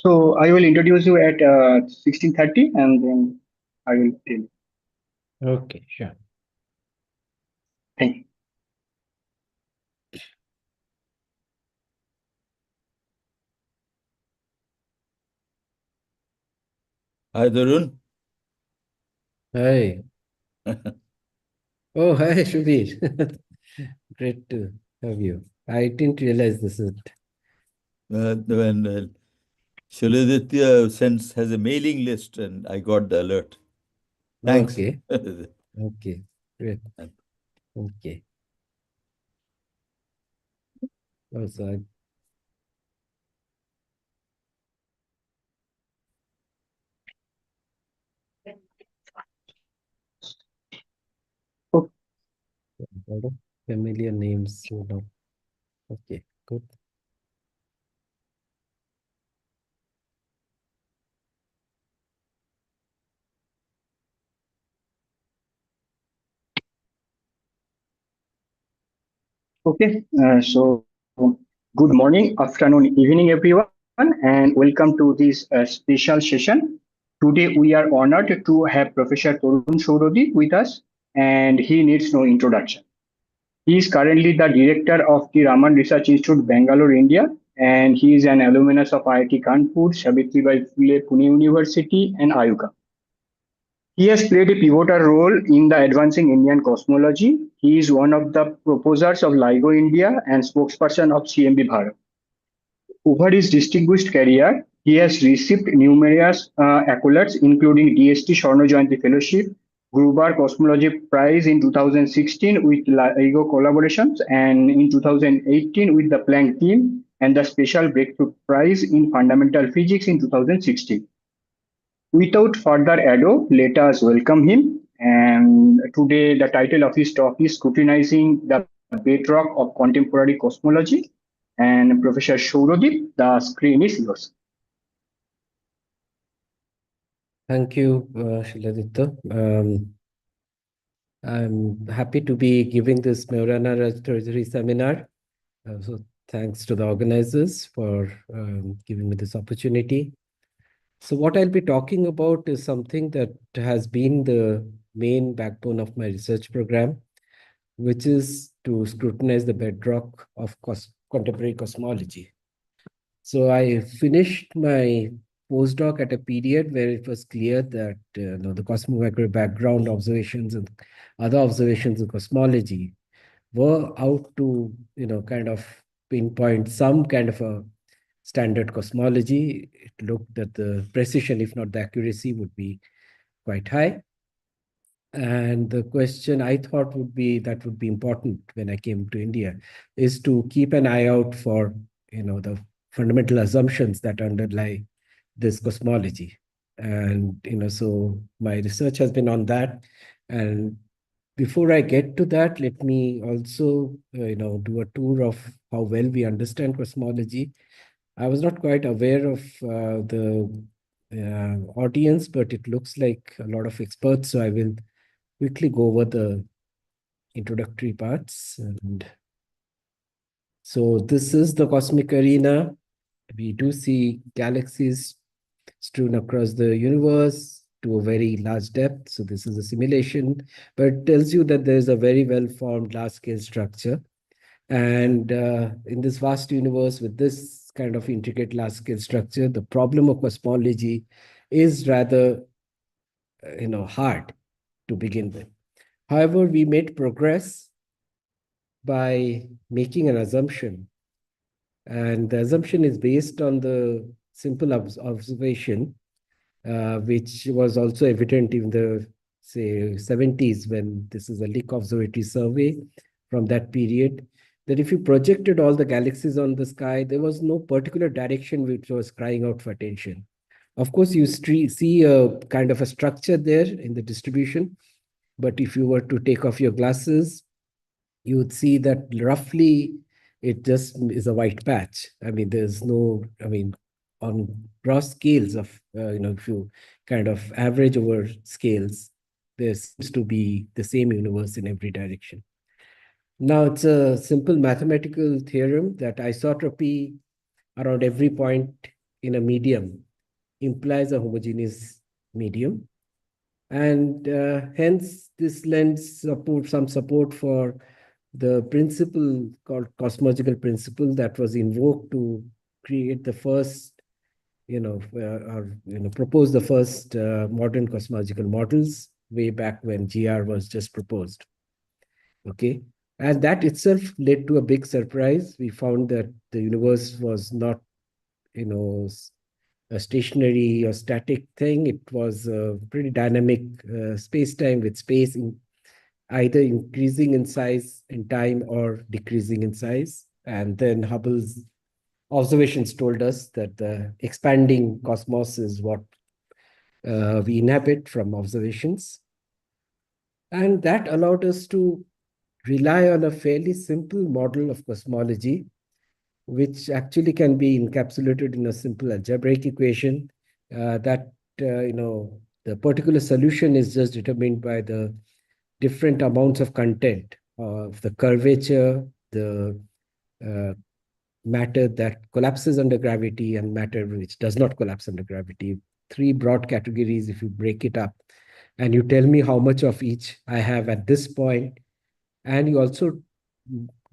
So I will introduce you at 16:30 and then I will tell you. Okay, sure. Thank you. Hi, Tarun. Hi. Oh, hi, Shubhir. Great to have you. I didn't realize this is. When Suradip has a mailing list, and I got the alert. Thanks. Okay. Okay. Great. Okay. Oh, so familiar names. Okay, good. Okay, so good morning, afternoon, evening, everyone, and welcome to this special session. Today, we are honored to have Professor Tarun Souradeep with us, and he needs no introduction. He is currently the director of the Raman Research Institute, Bangalore, India, and he is an alumnus of IIT Kanpur, Savitribai Phule Pune University, and Ayuka. He has played a pivotal role in the advancing Indian cosmology. He is one of the proposers of LIGO India and spokesperson of CMB Bharat. Over his distinguished career, he has received numerous accolades, including DST Swarno Jayanti Fellowship, Gruber Cosmology Prize in 2016 with LIGO collaborations, and in 2018 with the Planck team, and the Special Breakthrough Prize in Fundamental Physics in 2016. Without further ado, let us welcome him. And today, the title of his talk is Scrutinizing the Bedrock of Contemporary Cosmology. And Professor Souradeep, the screen is yours. Thank you, Shiladitya. I'm happy to be giving this Majorana-Raychaudhuri seminar. So thanks to the organizers for giving me this opportunity. So what I'll be talking about is something that has been the main backbone of my research program, which is to scrutinize the bedrock of contemporary cosmology. So I finished my postdoc at a period where it was clear that the cosmographic background observations and other observations in cosmology were out to kind of pinpoint some kind of a standard cosmology. It looked that the precision, if not the accuracy, would be quite high. And the question I thought would be important when I came to India is to keep an eye out for the fundamental assumptions that underlie this cosmology. And so my research has been on that. And before I get to that, let me also do a tour of how well we understand cosmology. I was not quite aware of the audience, but it looks like a lot of experts. So I will quickly go over the introductory parts. And so this is the cosmic arena. We do see galaxies strewn across the universe to a very large depth. So this is a simulation, but it tells you that there's a very well-formed large-scale structure. And in this vast universe with this kind of intricate large-scale structure, the problem of cosmology is rather hard to begin with. However, we made progress by making an assumption. And the assumption is based on the simple observation, which was also evident in the, say, 70s when this is a Lick Observatory survey from that period, that if you projected all the galaxies on the sky, there was no particular direction which was crying out for attention. Of course, you see a kind of a structure there in the distribution, but if you were to take off your glasses, you would see that roughly it just is a white patch. I mean, there's no, on gross scales of, if you kind of average over scales, there seems to be the same universe in every direction. Now, it's a simple mathematical theorem that isotropy around every point in a medium implies a homogeneous medium. And hence, this lends some support for the principle called cosmological principle that was invoked to create the first, propose the first modern cosmological models way back when GR was just proposed. Okay. And that itself led to a big surprise. We found that the universe was not, a stationary or static thing. It was a pretty dynamic space-time with space either increasing in size in time or decreasing in size. And then Hubble's observations told us that the expanding cosmos is what we inhabit from observations. And that allowed us to rely on a fairly simple model of cosmology, which actually can be encapsulated in a simple algebraic equation that, the particular solution is just determined by the different amounts of content of the curvature, the matter that collapses under gravity, and matter which does not collapse under gravity. Three broad categories, if you break it up, and you tell me how much of each I have at this point, and you also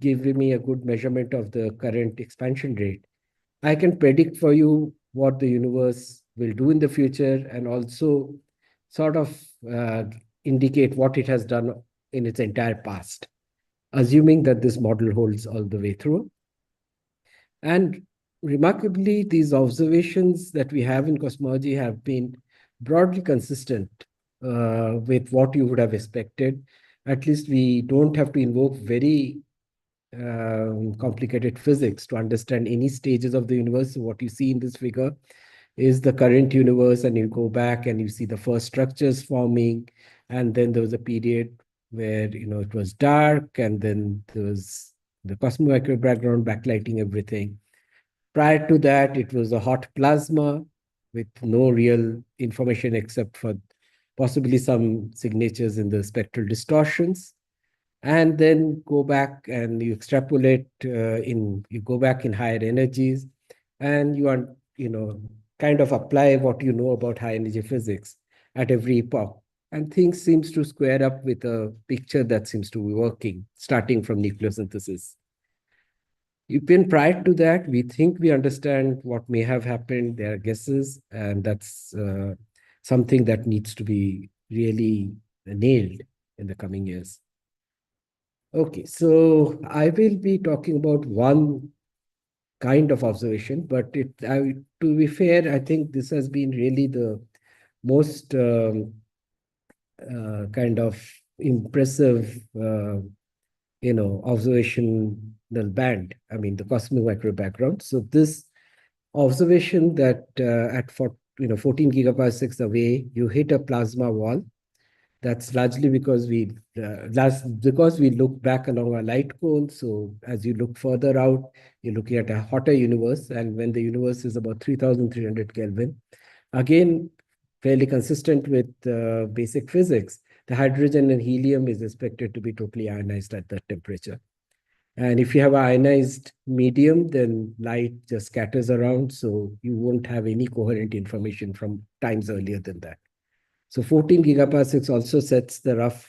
give me a good measurement of the current expansion rate, I can predict for you what the universe will do in the future, and also sort of indicate what it has done in its entire past, assuming that this model holds all the way through. And remarkably, these observations that we have in cosmology have been broadly consistent with what you would have expected. At least we don't have to invoke very complicated physics to understand any stages of the universe. So what you see in this figure is the current universe, and you go back and you see the first structures forming, and then there was a period where it was dark, and then there was the cosmological background backlighting everything. Prior to that, it was a hot plasma with no real information except for possibly some signatures in the spectral distortions. And then go back and you extrapolate you go back in higher energies, and kind of apply what you know about high energy physics at every epoch. And things seems to square up with a picture that seems to be working, starting from nucleosynthesis. Even prior to that, we think we understand what may have happened. There are guesses, and that's something that needs to be really nailed in the coming years. Okay, so I will be talking about one kind of observation, but to be fair, I think this has been really the most kind of impressive, observational band. I mean, the cosmic microwave background. So this observation that at 14 gigaparsecs away, you hit a plasma wall. That's largely because we look back along our light cone. So as you look further out, you're looking at a hotter universe. And when the universe is about 3,300 Kelvin, again, fairly consistent with basic physics, the hydrogen and helium is expected to be totally ionized at that temperature. And if you have an ionized medium, then light just scatters around. So you won't have any coherent information from times earlier than that. So 14 gigaparsecs also sets the rough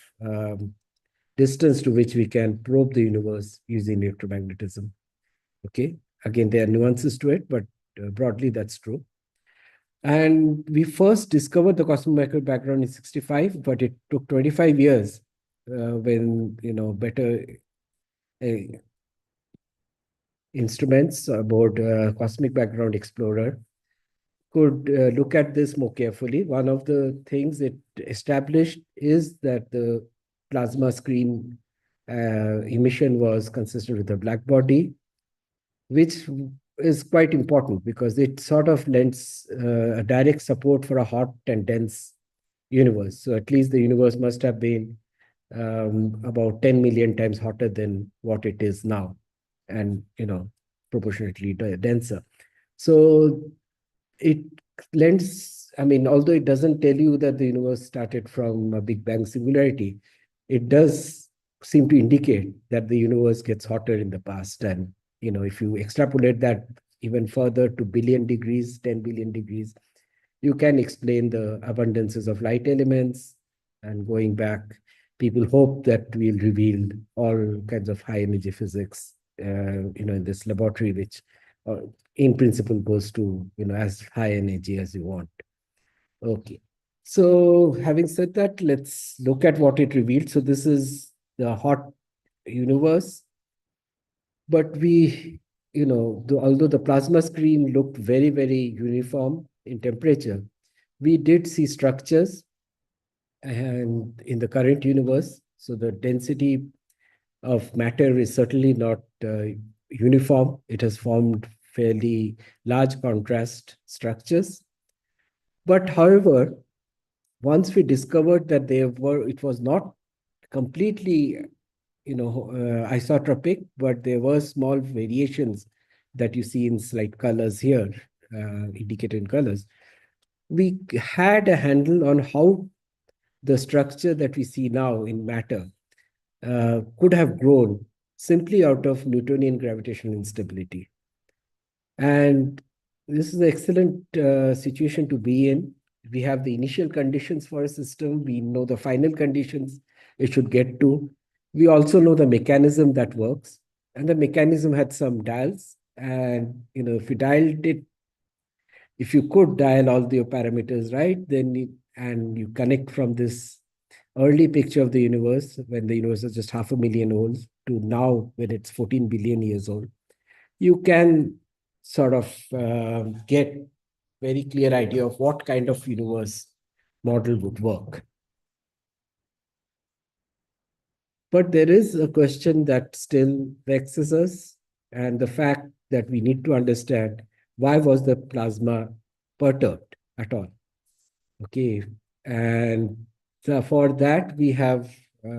distance to which we can probe the universe using electromagnetism. Okay. Again, there are nuances to it, but broadly that's true. And we first discovered the cosmic microwave background in 1965, but it took 25 years when better instruments aboard Cosmic Background Explorer could look at this more carefully. One of the things it established is that the plasma screen emission was consistent with a black body, which is quite important because it sort of lends a direct support for a hot and dense universe. So at least the universe must have been about 10 million times hotter than what it is now, and proportionately denser. So it lends, although it doesn't tell you that the universe started from a Big Bang singularity, it does seem to indicate that the universe gets hotter in the past. And if you extrapolate that even further to billion degrees, 10 billion degrees, you can explain the abundances of light elements. And going back, people hope that we'll reveal all kinds of high energy physics, in this laboratory, which in principle goes to, as high energy as you want. Okay. So having said that, let's look at what it revealed. So this is the hot universe, but although the plasma stream looked very, very uniform in temperature, we did see structures and in the current universe. So the density of matter is certainly not uniform. It has formed fairly large contrast structures. But however, once we discovered that it was not completely, isotropic, but there were small variations that you see in slight colors here, indicated in colors. We had a handle on how the structure that we see now in matter could have grown simply out of Newtonian gravitational instability. And this is an excellent situation to be in. We have the initial conditions for a system. We know the final conditions it should get to. We also know the mechanism that works. And the mechanism had some dials. And, if you could dial all the parameters right, and you connect from this early picture of the universe, when the universe is just 500,000 old, to now when it's 14 billion years old, you can sort of get very clear idea of what kind of universe model would work. But there is a question that still vexes us, and the fact that we need to understand why was the plasma perturbed at all. Okay, and for that we have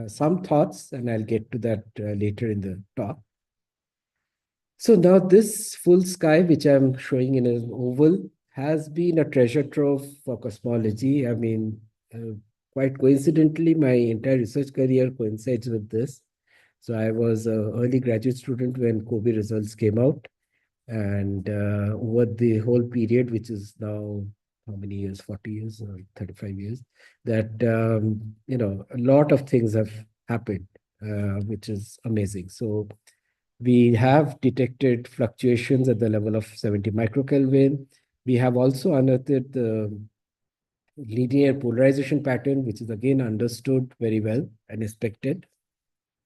some thoughts, and I'll get to that later in the talk. So now this full sky, which I'm showing in an oval, has been a treasure trove for cosmology. I mean, quite coincidentally, my entire research career coincides with this. So I was an early graduate student when COVID results came out. And over the whole period, which is now how many years, 40 years or 35 years, that, a lot of things have happened, which is amazing. So we have detected fluctuations at the level of 70 microkelvin. We have also unearthed the linear polarization pattern, which is again understood very well and expected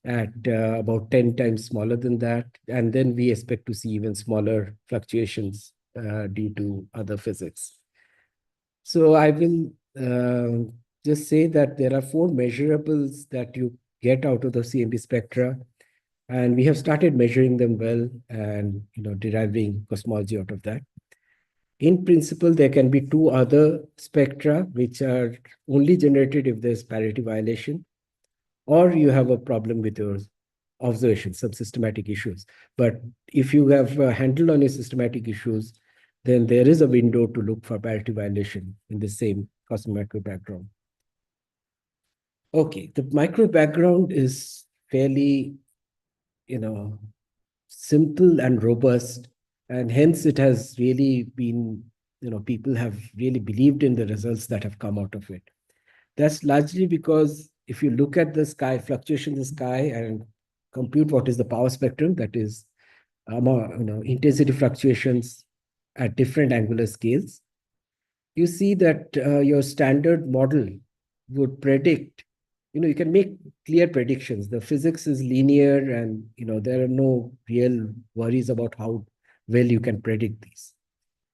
at about 10 times smaller than that. And then we expect to see even smaller fluctuations due to other physics. So I will just say that there are 4 measurables that you get out of the CMB spectra. And we have started measuring them well and deriving cosmology out of that. In principle, there can be 2 other spectra which are only generated if there's parity violation, or you have a problem with your observations, some systematic issues. But if you have a handle on your systematic issues, then there is a window to look for parity violation in the same cosmic micro background. Okay, the micro background is fairly simple and robust, and hence it has really been, people have really believed in the results that have come out of it. That's largely because if you look at the sky, fluctuation in the sky, and compute what is the power spectrum, that is, intensity fluctuations at different angular scales, you see that your standard model would predict, you can make clear predictions. The physics is linear, and there are no real worries about how well you can predict these.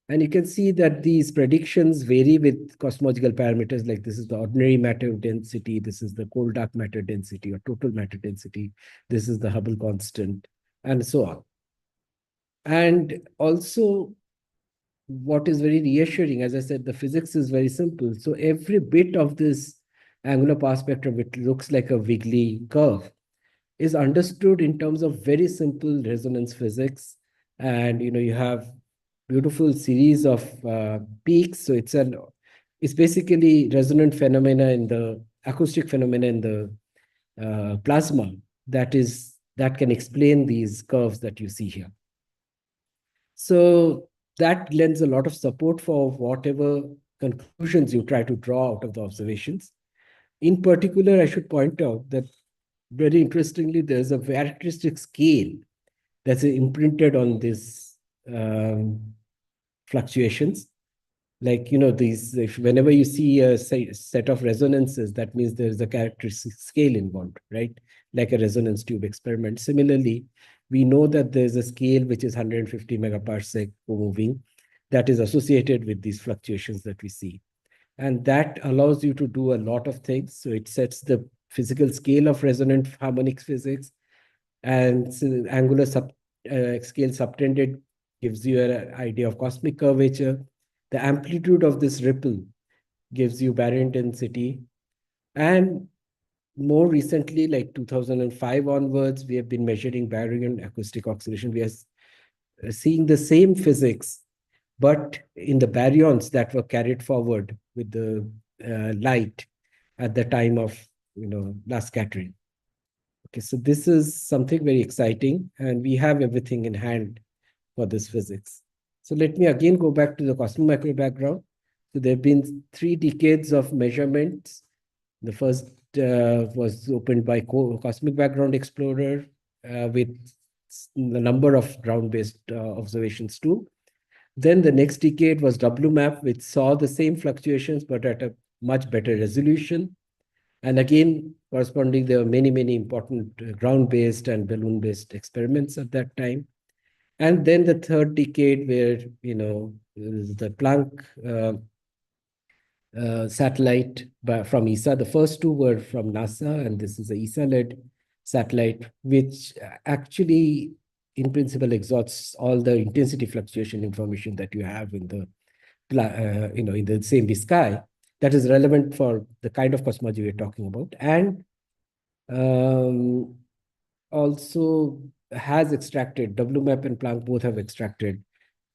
And you can see that these predictions vary with cosmological parameters, like this is the ordinary matter density, this is the cold dark matter density or total matter density, this is the Hubble constant, and so on. And also, what is very reassuring, as I said, the physics is very simple. So every bit of this angular power spectrum, which looks like a wiggly curve, is understood in terms of very simple resonance physics. And you have beautiful series of peaks. So it's basically resonant phenomena in the acoustic phenomena in the plasma that can explain these curves that you see here. So that lends a lot of support for whatever conclusions you try to draw out of the observations. In particular, I should point out that very interestingly, there's a characteristic scale that's imprinted on these fluctuations. Like, whenever you see a set of resonances, that means there's a characteristic scale involved, right? Like a resonance tube experiment. Similarly, we know that there's a scale which is 150 megaparsec moving that is associated with these fluctuations that we see. And that allows you to do a lot of things. So it sets the physical scale of resonant harmonics physics, and so angular scale subtended gives you an idea of cosmic curvature. The amplitude of this ripple gives you baryon density. And more recently, like 2005 onwards, we have been measuring baryon acoustic oscillation. We are seeing the same physics, but in the baryons that were carried forward with the light at the time of last scattering. Okay, so this is something very exciting, and we have everything in hand for this physics. So let me again go back to the cosmic microwave background. So there have been 3 decades of measurements. The first was opened by Cosmic Background Explorer with the number of ground-based observations too. Then the next decade was WMAP, which saw the same fluctuations, but at a much better resolution. And again, corresponding, there were many, many important ground-based and balloon-based experiments at that time. And then the third decade, where, the Planck satellite from ESA. The first 2 were from NASA, and this is a ESA-led satellite, which actually, in principle, exhausts all the intensity fluctuation information that you have in the, in the same sky that is relevant for the kind of cosmology we're talking about, and also has extracted, WMAP and Planck both have extracted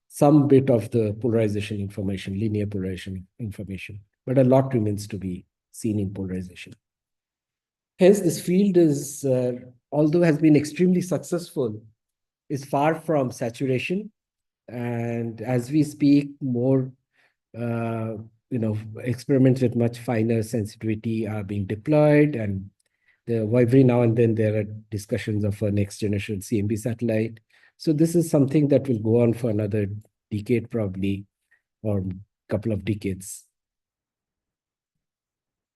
some bit of the polarization information, linear polarization information, but a lot remains to be seen in polarization. Hence, this field is, although has been extremely successful, is far from saturation. And as we speak, more experiments with much finer sensitivity are being deployed, and every now and then there are discussions of a next generation CMB satellite. So this is something that will go on for another decade probably, or a couple of decades.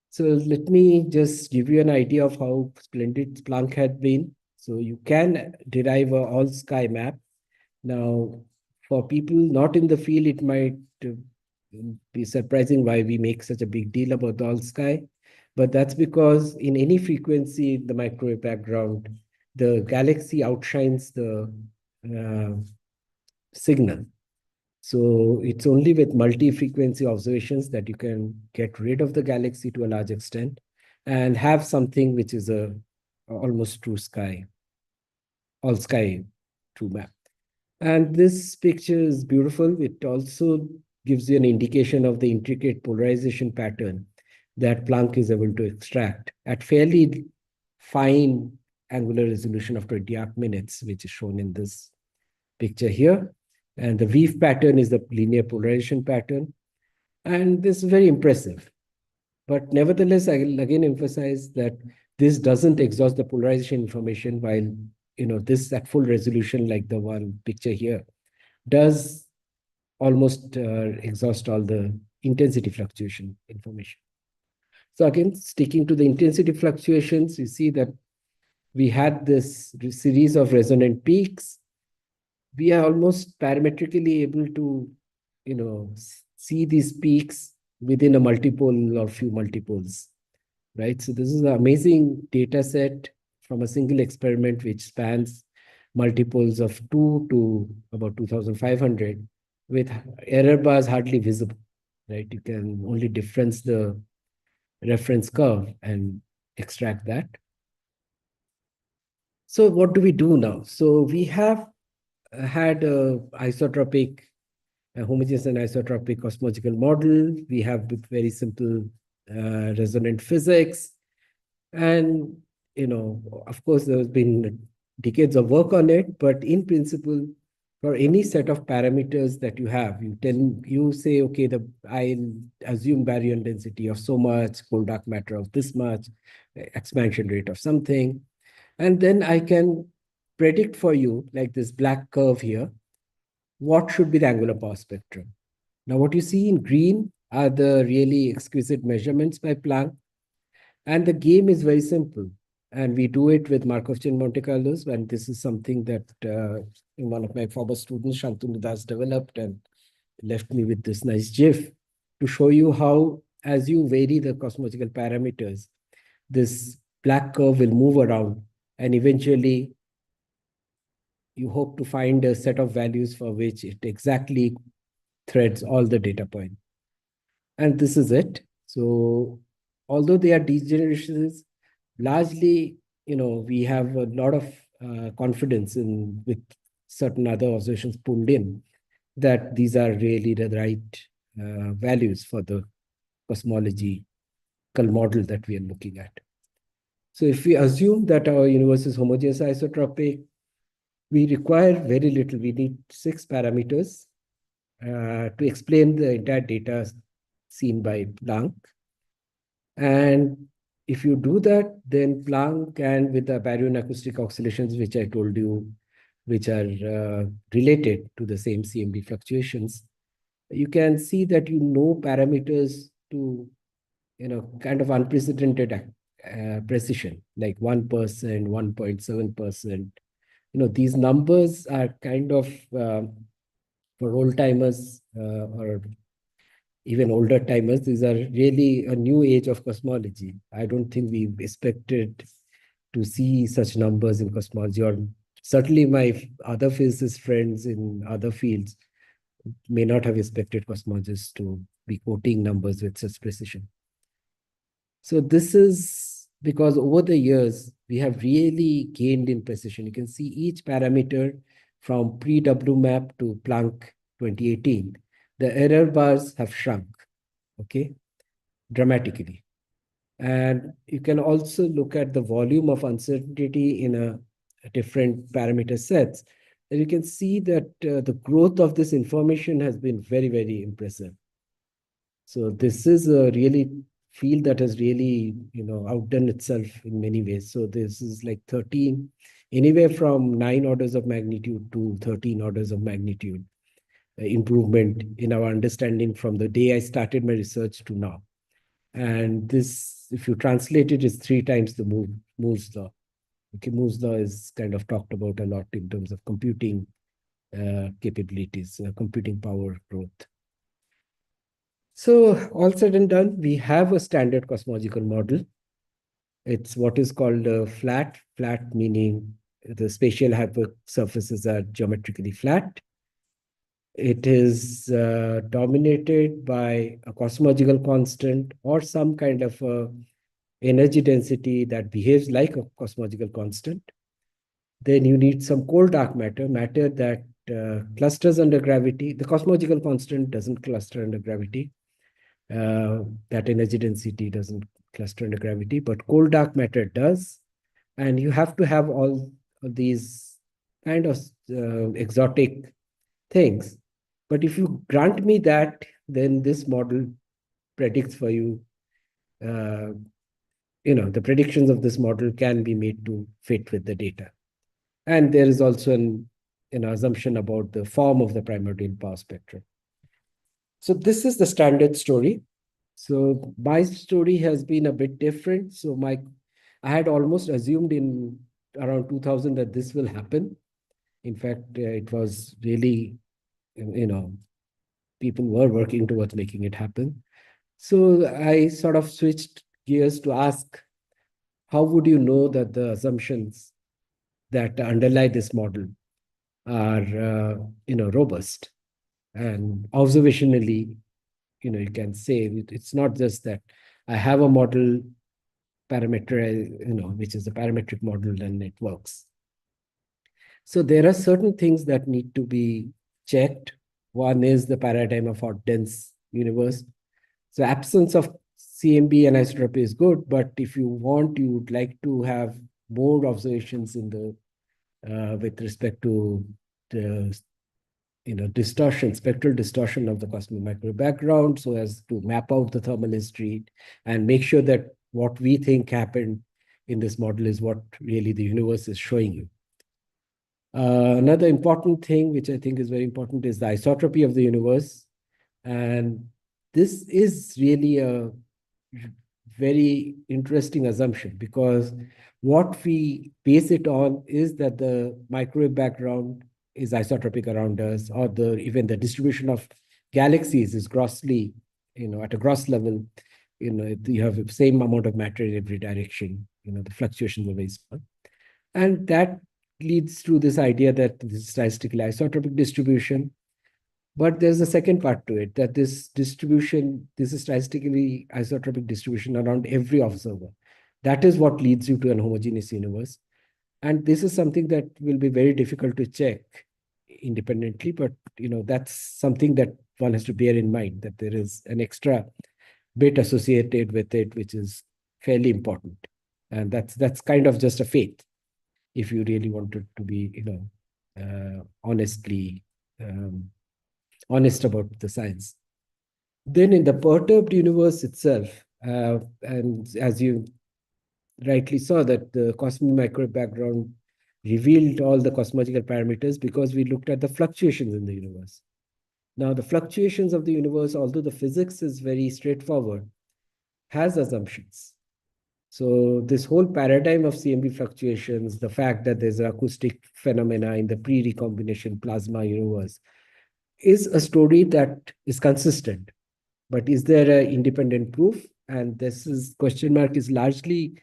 So let me just give you an idea of how splendid Planck had been. So you can derive a all-sky map. Now, for people not in the field, it might be surprising why we make such a big deal about the all-sky. But that's because in any frequency in the microwave background, the galaxy outshines the signal. So it's only with multi-frequency observations that you can get rid of the galaxy to a large extent and have something which is a almost true sky, all sky true map. And this picture is beautiful. It also gives you an indication of the intricate polarization pattern that Planck is able to extract at fairly fine angular resolution of 20 arc minutes, which is shown in this picture here. And the weave pattern is the linear polarization pattern. And this is very impressive. But nevertheless, I will again emphasize that this doesn't exhaust the polarization information, while this at full resolution, like the one picture here, does almost exhaust all the intensity fluctuation information. So again, sticking to the intensity fluctuations, you see that we had this series of resonant peaks. We are almost parametrically able to, see these peaks within a multipole or few multipoles, right? So this is an amazing data set from a single experiment which spans multipoles of 2 to about 2,500 with error bars hardly visible, right? You can only difference the reference curve and extract that. So what do we do now? So we have had a isotropic, a homogeneous and isotropic cosmological model. We have very simple resonant physics. And, of course, there's been decades of work on it, but in principle, for any set of parameters that you have, you say, okay, I assume baryon density of so much, cold dark matter of this much, expansion rate of something, and then I can predict for you, like this black curve here, what should be the angular power spectrum. Now, what you see in green are the really exquisite measurements by Planck, and the game is very simple. And we do it with Markov chain Monte Carlos, and this is something that one of my former students, Shantanu Das, developed and left me with this nice GIF to show you how, as you vary the cosmological parameters, this black curve will move around, and eventually you hope to find a set of values for which it exactly threads all the data points. And this is it. So although they are degenerations, largely, we have a lot of confidence with certain other observations pulled in that these are really the right values for the cosmological model that we are looking at. So if we assume that our universe is homogeneous isotropic, we require very little. We need 6 parameters to explain the entire data seen by Planck. And if you do that, then Planck and with the baryon acoustic oscillations, which I told you, which are related to the same CMB fluctuations, you can see that parameters to kind of unprecedented precision, like 1%, 1.7%. These numbers are kind of for old timers or even older timers, these are really a new age of cosmology. I don't think we expected to see such numbers in cosmology, or certainly my other physicist friends in other fields may not have expected cosmologists to be quoting numbers with such precision. So this is because over the years, we have really gained in precision. You can see each parameter from pre-WMAP to Planck 2018. The error bars have shrunk, okay, dramatically. And you can also look at the volume of uncertainty in a different parameter sets. And you can see that the growth of this information has been very, very impressive. So this is a really field that has really, outdone itself in many ways. So this is like 13, anywhere from 9 orders of magnitude to 13 orders of magnitude improvement in our understanding from the day I started my research to now. And this, if you translate it, is 3 times the Moore's law. Okay, Moore's law is kind of talked about a lot in terms of computing capabilities, computing power growth. So all said and done, we have a standard cosmological model. It's what is called a flat meaning the spatial hypersurfaces are geometrically flat. It is dominated by a cosmological constant or some kind of energy density that behaves like a cosmological constant. Then you need some cold dark matter that clusters under gravity. The cosmological constant doesn't cluster under gravity. That energy density doesn't cluster under gravity, but cold dark matter does. And you have to have all of these kind of exotic things. But if you grant me that, then this model predicts for you, the predictions of this model can be made to fit with the data. And there is also an assumption about the form of the primordial power spectrum. So this is the standard story. So my story has been a bit different. So I had almost assumed in around 2000 that this will happen. In fact, it was really, people were working towards making it happen. So I sort of switched gears to ask, how would you know that the assumptions that underlie this model are, robust? And observationally, you can say it's not just that I have a model parameter, which is a parametric model and it works. So there are certain things that need to be checked. One is the paradigm of hot dense universe. So absence of CMB and isotropy is good, but if you would like to have more observations in the with respect to the distortion, spectral distortion of the cosmic microwave background, so as to map out the thermal history and make sure that what we think happened in this model is what really the universe is showing you. Another important thing, which I think is very important, is the isotropy of the universe. And this is really a very interesting assumption, because what we base it on is that the microwave background is isotropic around us, or even the distribution of galaxies is grossly, at a gross level, you have the same amount of matter in every direction. The fluctuations are very small. And that leads to this idea that this is statistically isotropic distribution. But there's a second part to it, that this distribution, this is statistically isotropic distribution around every observer. That is what leads you to an homogeneous universe. And this is something that will be very difficult to check independently, but that's something that one has to bear in mind, that there is an extra bit associated with it, which is fairly important. And that's kind of just a faith, if you really wanted to be, honest about the science. Then in the perturbed universe itself, and as you rightly saw, that the cosmic microwave background revealed all the cosmological parameters because we looked at the fluctuations in the universe. Now, the fluctuations of the universe, although the physics is very straightforward, has assumptions. So this whole paradigm of CMB fluctuations, the fact that there's acoustic phenomena in the pre-recombination plasma universe, is a story that is consistent. But is there an independent proof? And this question mark is largely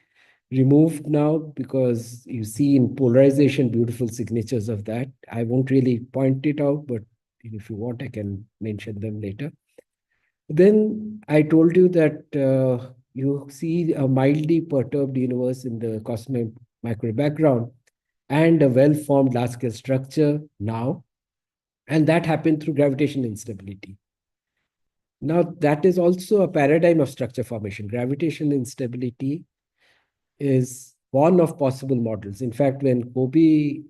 removed now, because you see in polarization beautiful signatures of that. I won't really point it out, but if you want, I can mention them later. Then I told you that you see a mildly perturbed universe in the cosmic microwave background and a well-formed large-scale structure now. And that happened through gravitational instability. Now, that is also a paradigm of structure formation. Gravitational instability is one of possible models. In fact, when Kobe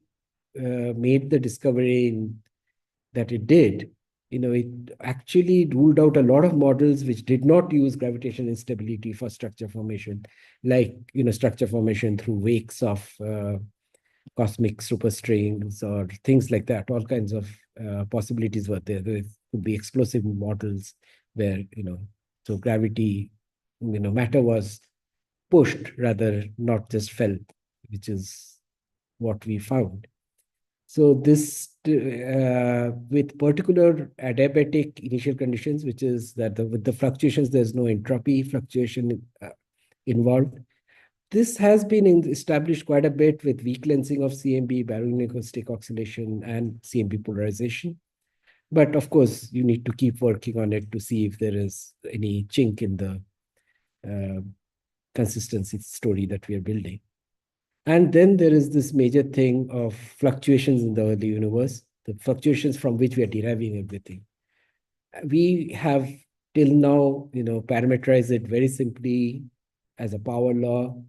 made the discovery that it did, it actually ruled out a lot of models which did not use gravitational instability for structure formation, like structure formation through wakes of cosmic superstrings or things like that. All kinds of possibilities were there. There could be explosive models where so gravity, matter was pushed rather not just fell, which is what we found. So this, with particular adiabatic initial conditions, which is that with the fluctuations, there's no entropy fluctuation involved. This has been established quite a bit with weak lensing of CMB, baryon acoustic oscillation, and CMB polarization. But of course, you need to keep working on it to see if there is any chink in the consistency story that we are building. And then there is this major thing of fluctuations in the early universe, the fluctuations from which we are deriving everything. We have till now, parameterized it very simply as a power law,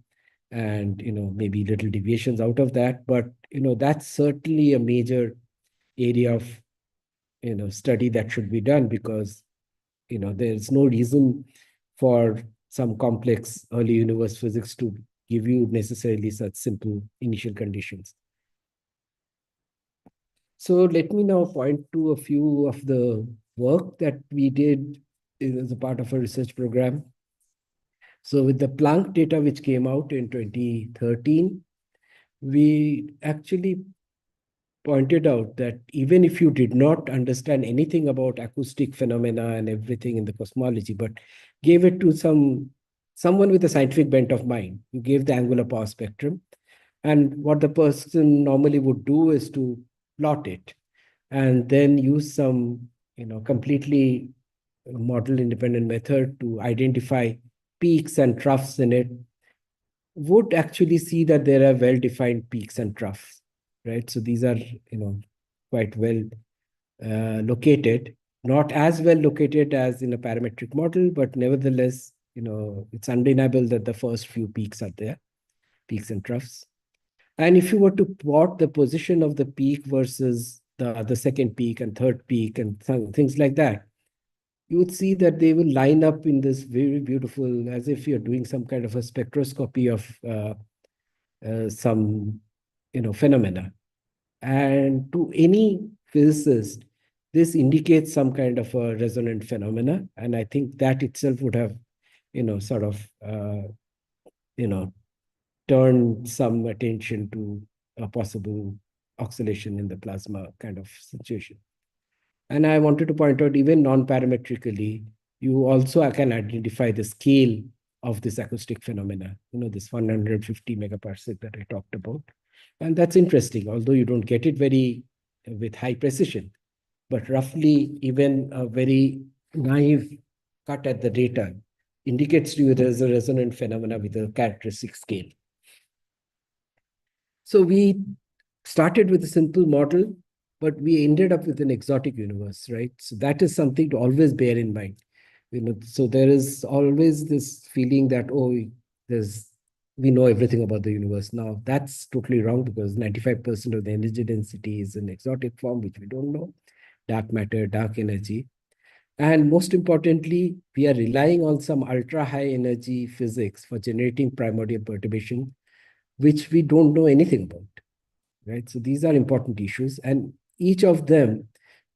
and maybe little deviations out of that. But that's certainly a major area of study that should be done, because there's no reason for some complex early universe physics to give you necessarily such simple initial conditions. So let me now point to a few of the work that we did as a part of a research program. So with the Planck data, which came out in 2013, we actually pointed out that even if you did not understand anything about acoustic phenomena and everything in the cosmology, but gave it to someone with a scientific bent of mind, you gave the angular power spectrum, and what the person normally would do is to plot it and then use some completely model independent method to identify peaks and troughs in it, would actually see that there are well-defined peaks and troughs, right? So these are, quite well located, not as well located as in a parametric model, but nevertheless, it's undeniable that the first few peaks are there, peaks and troughs. And if you were to plot the position of the peak versus the second peak and third peak and things like that, you would see that they will line up in this very beautiful, as if you're doing some kind of a spectroscopy of some, phenomena. And to any physicist, this indicates some kind of a resonant phenomena. And I think that itself would have, sort of, turned some attention to a possible oscillation in the plasma kind of situation. And I wanted to point out, even non-parametrically, you also can identify the scale of this acoustic phenomena, this 150 megaparsec that I talked about. And that's interesting, although you don't get it very with high precision, but roughly even a very naive cut at the data indicates to you there's a resonant phenomena with a characteristic scale. So we started with a simple model, but we ended up with an exotic universe, right? So that is something to always bear in mind. So there is always this feeling that, oh, we know everything about the universe. Now, that's totally wrong, because 95% of the energy density is in exotic form, which we don't know, dark matter, dark energy. And most importantly, we are relying on some ultra-high energy physics for generating primordial perturbation, which we don't know anything about, right? So these are important issues, and each of them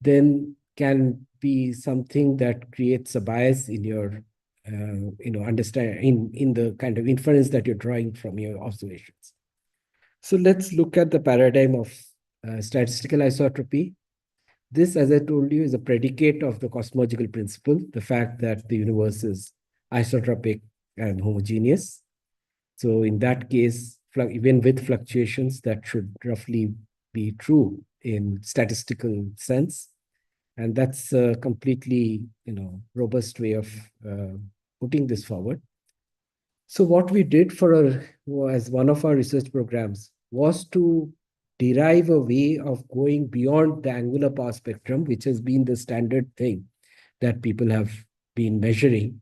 then can be something that creates a bias in your, understand in the kind of inference that you're drawing from your observations. So let's look at the paradigm of statistical isotropy. This, as I told you, is a predicate of the cosmological principle, the fact that the universe is isotropic and homogeneous. So in that case, even with fluctuations, that should roughly be true in statistical sense. And that's a completely, robust way of putting this forward. So what we did as one of our research programs was to derive a way of going beyond the angular power spectrum, which has been the standard thing that people have been measuring,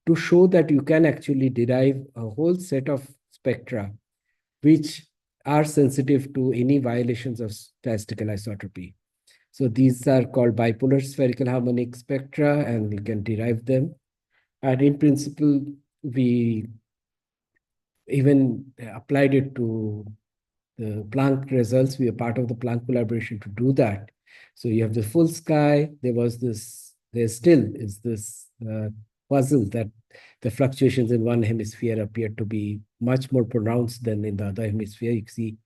to show that you can actually derive a whole set of spectra which are sensitive to any violations of statistical isotropy. So these are called bipolar spherical harmonic spectra, and we can derive them. And in principle, we even applied it to the Planck results. We are part of the Planck collaboration to do that. So you have the full sky. There still is this puzzle that the fluctuations in one hemisphere appear to be much more pronounced than in the other hemisphere. You see,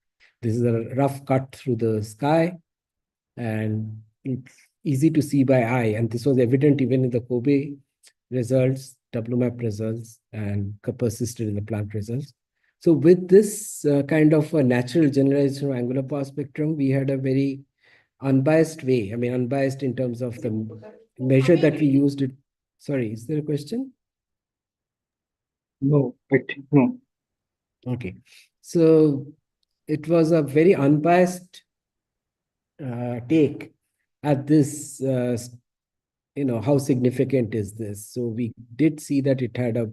this is a rough cut through the sky, and it's easy to see by eye. And this was evident even in the Kobe results, WMAP results, and persisted in the Planck results. So with this kind of a natural generalization of angular power spectrum, we had a very unbiased way. I mean, unbiased in terms of the measure that we used it. Sorry, is there a question? No, no. Okay. So it was a very unbiased take at this, how significant is this? So we did see that it had a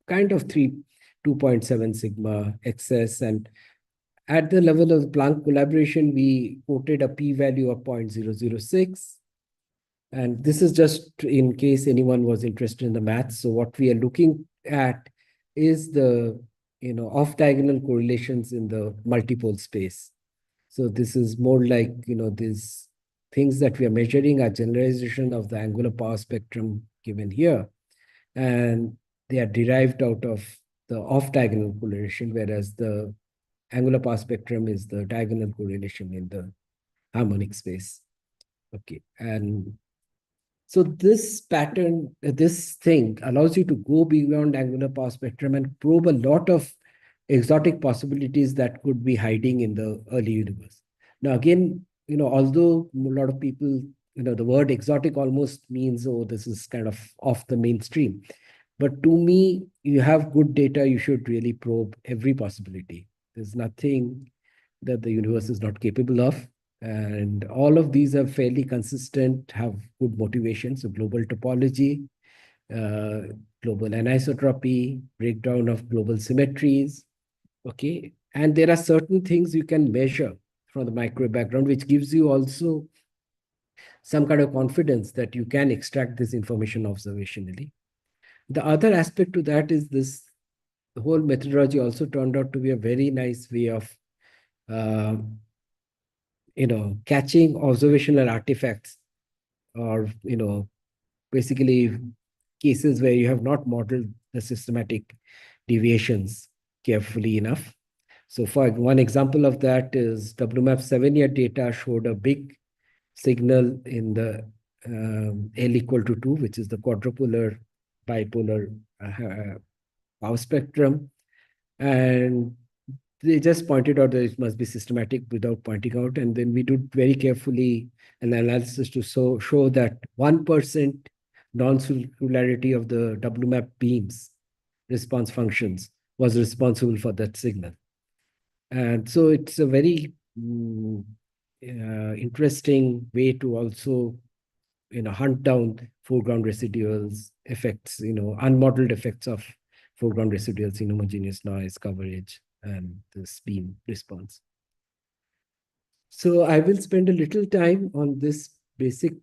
kind of 2.7 sigma excess, and at the level of the Planck collaboration, we quoted a p-value of 0.006. And this is just in case anyone was interested in the maths. So what we are looking at is the, off-diagonal correlations in the multipole space. So this is more like, these things that we are measuring are generalization of the angular power spectrum given here. And they are derived out of the off-diagonal correlation, whereas the angular power spectrum is the diagonal correlation in the harmonic space. Okay, and so this pattern, this thing allows you to go beyond angular power spectrum and probe a lot of exotic possibilities that could be hiding in the early universe. Now, again, although a lot of people, the word exotic almost means, oh, this is kind of off the mainstream. But to me, you have good data, you should really probe every possibility. There's nothing that the universe is not capable of. And all of these are fairly consistent, have good motivation. So global topology, global anisotropy, breakdown of global symmetries. Okay. And there are certain things you can measure from the microwave background, which gives you also some kind of confidence that you can extract this information observationally. The other aspect to that is this, the whole methodology also turned out to be a very nice way of catching observational artifacts, or basically cases where you have not modeled the systematic deviations carefully enough. So for one example of that is WMAP 7-year data showed a big signal in the L equal to 2, which is the quadrupolar bipolar power spectrum. And they just pointed out that it must be systematic without pointing out. And then we did very carefully an analysis to show that 1% non-circularity of the WMAP beams response functions was responsible for that signal. And so it's a very interesting way to also hunt down foreground residuals effects, unmodeled effects of foreground residuals in homogeneous noise coverage and this beam response. So I will spend a little time on this basic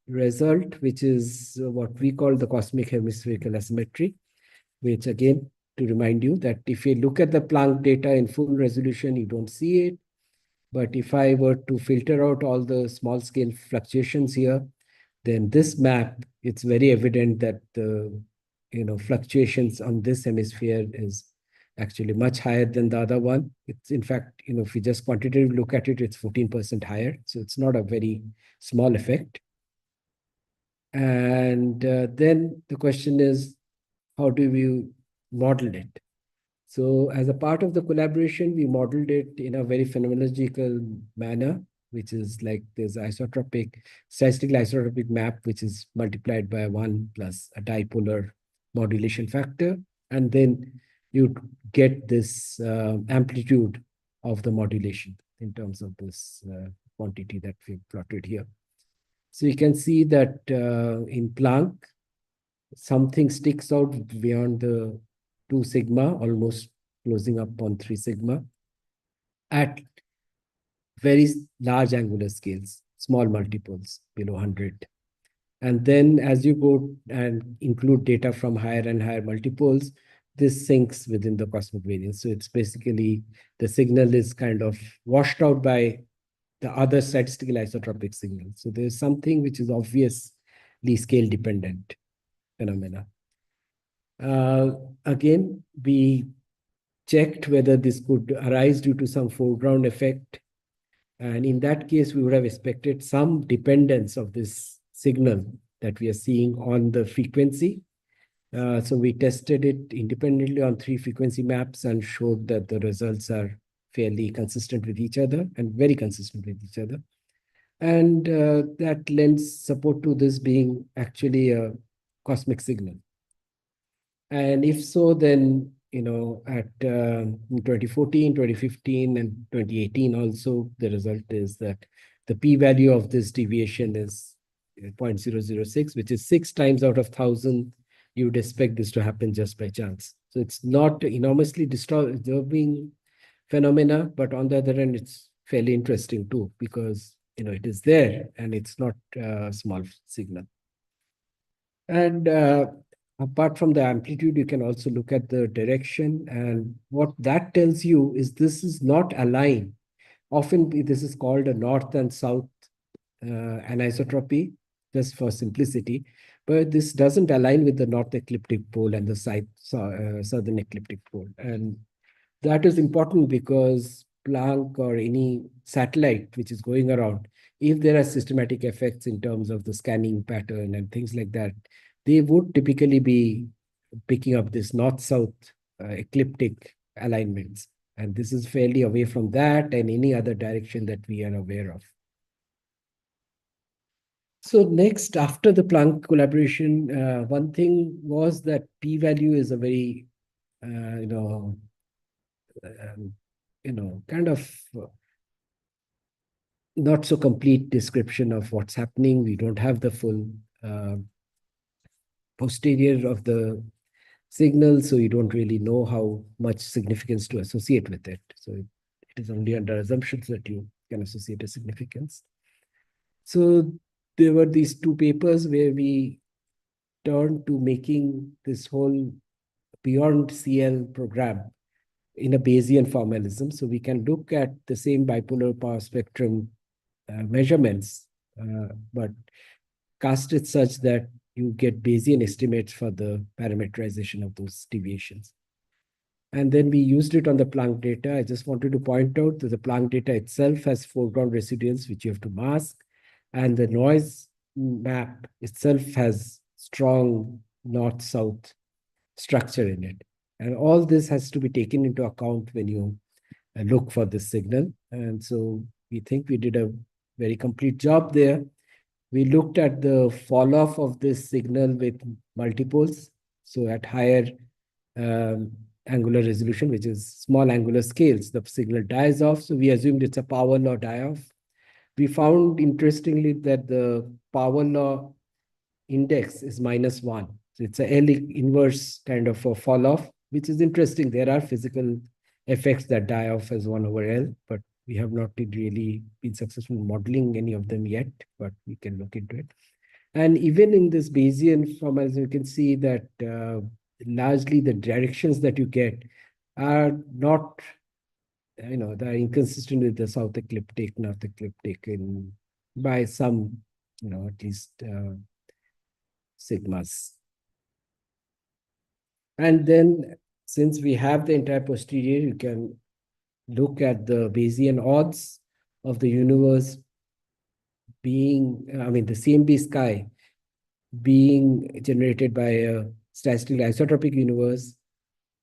result, which is what we call the cosmic hemispherical asymmetry, which again, to remind you that if you look at the Planck data in full resolution, you don't see it. But if I were to filter out all the small scale fluctuations here, then this map, it's very evident that the fluctuations on this hemisphere is actually much higher than the other one. It's in fact, if you just quantitatively look at it, it's 14% higher. So it's not a very small effect. And then the question is, how do we model it? So as a part of the collaboration, we modeled it in a very phenomenological manner, which is like there's statistical isotropic map, which is multiplied by 1 plus a dipolar modulation factor. And then you get this amplitude of the modulation in terms of this quantity that we plotted here. So you can see that in Planck, something sticks out beyond the 2 sigma, almost closing up on 3 sigma at very large angular scales, small multiples below 100. And then as you go and include data from higher and higher multiples, this sinks within the cosmic variance. So it's basically the signal is kind of washed out by the other statistical isotropic signal. So there's something which is obviously scale dependent phenomena. Again, we checked whether this could arise due to some foreground effect. And in that case, we would have expected some dependence of this signal that we are seeing on the frequency. So we tested it independently on 3 frequency maps and showed that the results are fairly consistent with each other and very consistent with each other. And that lends support to this being actually a cosmic signal. And if so, then, at 2014, 2015, and 2018 also, the result is that the p-value of this deviation is 0.006, which is 6 times out of 1,000. You would expect this to happen just by chance. So it's not enormously disturbing phenomena, but on the other hand, it's fairly interesting too, because, it is there and it's not a small signal. And apart from the amplitude, you can also look at the direction. And what that tells you is this is not aligned. Often this is called a north and south anisotropy, just for simplicity. But this doesn't align with the north ecliptic pole and the southern ecliptic pole. And that is important because Planck or any satellite which is going around, if there are systematic effects in terms of the scanning pattern and things like that, they would typically be picking up this north-south ecliptic alignments. And this is fairly away from that and any other direction that we are aware of. So next, after the Planck collaboration, one thing was that p-value is a very, kind of not so complete description of what's happening. We don't have the full posterior of the signal, so you don't really know how much significance to associate with it. So it is only under assumptions that you can associate a significance. So there were these two papers where we turned to making this whole beyond CL program in a Bayesian formalism. So we can look at the same bipolar power spectrum measurements, but cast it such that you get Bayesian estimates for the parameterization of those deviations. And then we used it on the Planck data. I just wanted to point out that the Planck data itself has foreground residuals, which you have to mask. And the noise map itself has strong north-south structure in it. And all this has to be taken into account when you look for this signal. And so we think we did a very complete job there. We looked at the fall off of this signal with multipoles. So at higher angular resolution, which is small angular scales, the signal dies off. So we assumed it's a power law die-off. We found, interestingly, that the power law index is -1. So it's a L inverse kind of a fall off, which is interesting. There are physical effects that die off as 1 over L, but we have not really been successful in modeling any of them yet, but we can look into it. And even in this Bayesian form, as you can see that largely the directions that you get are not, they're inconsistent with the south ecliptic, north ecliptic by some, at least sigmas. And then since we have the entire posterior, you can look at the Bayesian odds of the universe being, the CMB sky being generated by a statistical isotropic universe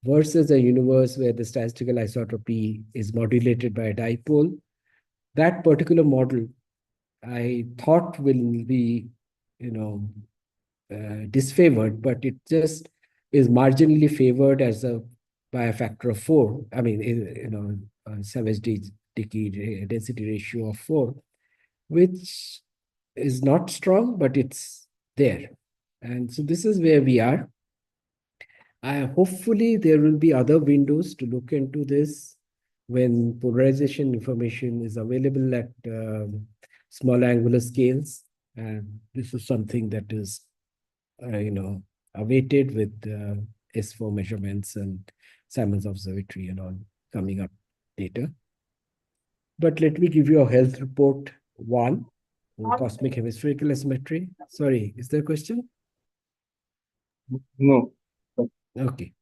versus a universe where the statistical isotropy is modulated by a dipole. That particular model, I thought will be, disfavored, but it just is marginally favored by a factor of 4. Savage decay density ratio of 4, which is not strong, but it's there. And so this is where we are. Hopefully there will be other windows to look into this when polarization information is available at small angular scales. And this is something that is, awaited with S4 measurements and Simon's Observatory and all coming up later. But let me give you a health report 1, cosmic hemispherical asymmetry. Sorry, is there a question? No. Okay.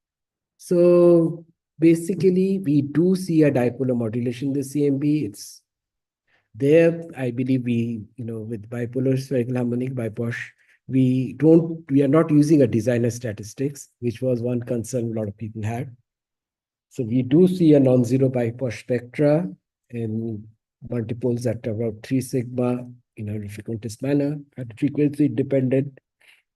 So basically, we do see a dipolar modulation in the CMB. It's there, I believe with bipolar spherical harmonic by Bosch, we are not using a designer statistics, which was one concern a lot of people had. So we do see a non-zero by Bosch spectra in multipoles at about 3 sigma in a frequentist manner, at frequency dependent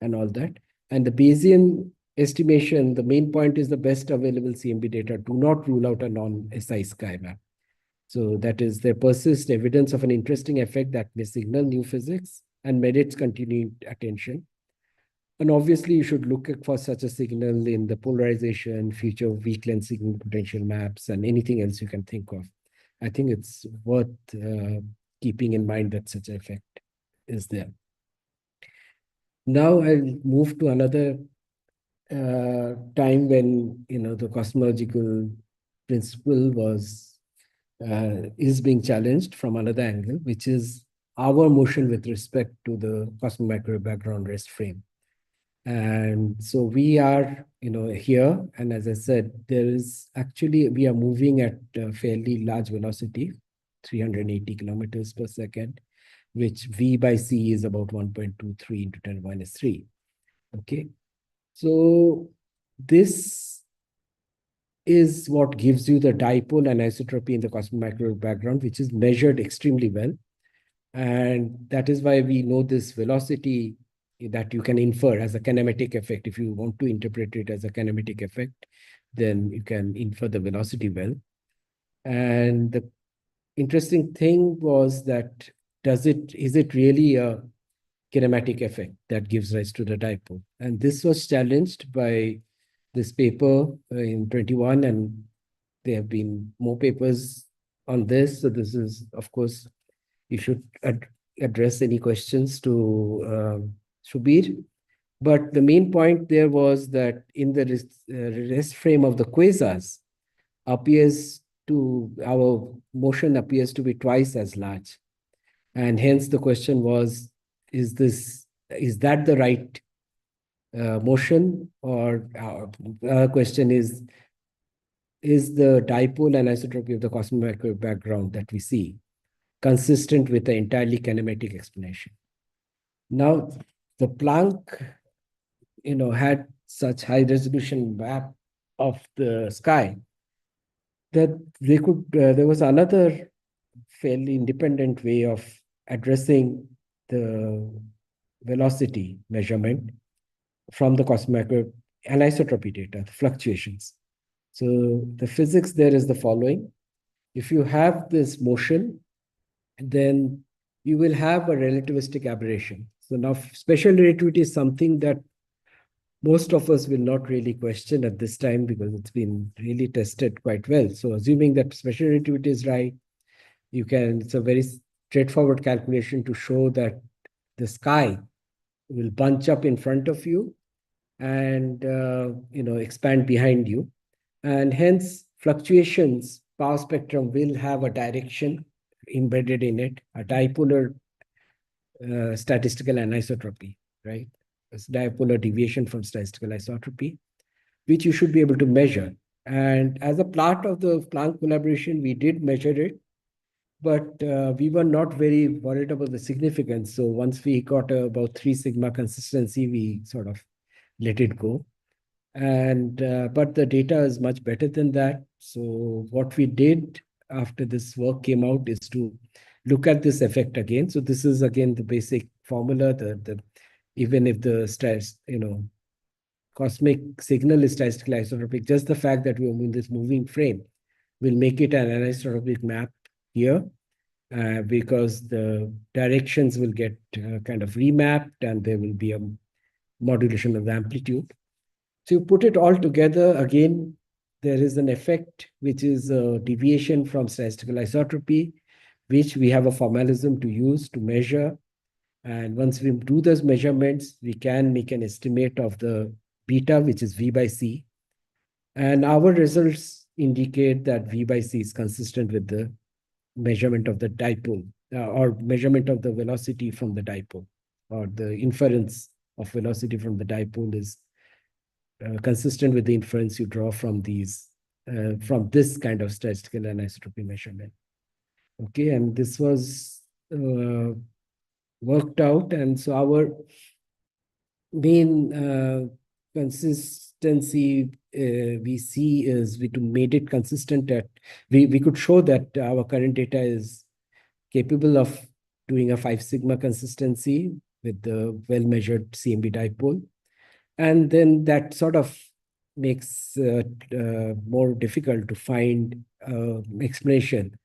and all that. And the Bayesian estimation, the main point is the best available CMB data do not rule out a non-SI sky map. So that is, there persists evidence of an interesting effect that may signal new physics and merits continued attention. And obviously, you should look for such a signal in the polarization, future weak length signal potential maps, and anything else you can think of. I think it's worth keeping in mind that such an effect is there. Now I'll move to another time when the cosmological principle is being challenged from another angle, which is our motion with respect to the cosmic microwave background rest frame. And so we are here, and as I said, we are moving at a fairly large velocity, 380 kilometers per second, which V by C is about 1.23 into 10 minus 3. Okay. So this is what gives you the dipole anisotropy in the cosmic microwave background, which is measured extremely well. And that is why we know this velocity that you can infer as a kinematic effect. If you want to interpret it as a kinematic effect, then you can infer the velocity well. And the interesting thing was that is it really a kinematic effect that gives rise to the dipole? And this was challenged by this paper in 21, and there have been more papers on this. So this is, of course, you should address any questions to Shubir. But the main point there was that in the rest frame of the quasars our motion appears to be twice as large. And hence the question was, is that the right motion? Or our question is the dipole anisotropy of the cosmic microwave background that we see consistent with the entirely kinematic explanation? Now, the Planck, had such high resolution map of the sky that they could. There was another fairly independent way of addressing the velocity measurement from the cosmic microwave anisotropy data, the fluctuations. So the physics there is the following. If you have this motion, then you will have a relativistic aberration. So now special relativity is something that most of us will not really question at this time because it's been really tested quite well. So assuming that special relativity is right, it's a very straightforward calculation to show that the sky will bunch up in front of you and expand behind you. And hence fluctuations, power spectrum will have a direction embedded in it, a dipolar statistical anisotropy, right? It's dipolar deviation from statistical isotropy, which you should be able to measure. And as a part of the Planck collaboration, we did measure it, but we were not very worried about the significance. So once we got about 3 sigma consistency, we sort of let it go. And but the data is much better than that. So what we did after this work came out is to look at this effect again. So this is again the basic formula. Even if the cosmic signal is statistically isotropic, just the fact that we're in this moving frame will make it an anisotropic map here, because the directions will get kind of remapped and there will be a modulation of the amplitude. So you put it all together, again, there is an effect which is a deviation from statistical isotropy, which we have a formalism to use to measure. And once we do those measurements, we can make an estimate of the beta, which is V by C. And our results indicate that V by C is consistent with the measurement of the dipole, or measurement of the velocity from the dipole, or the inference of velocity from the dipole is consistent with the inference you draw from from this kind of statistical anisotropy measurement. Okay, and this was worked out, and so our main consistency we see is we made it consistent that we could show that our current data is capable of doing a 5 sigma consistency with the well-measured CMB dipole. And then that sort of makes more difficult to find explanation,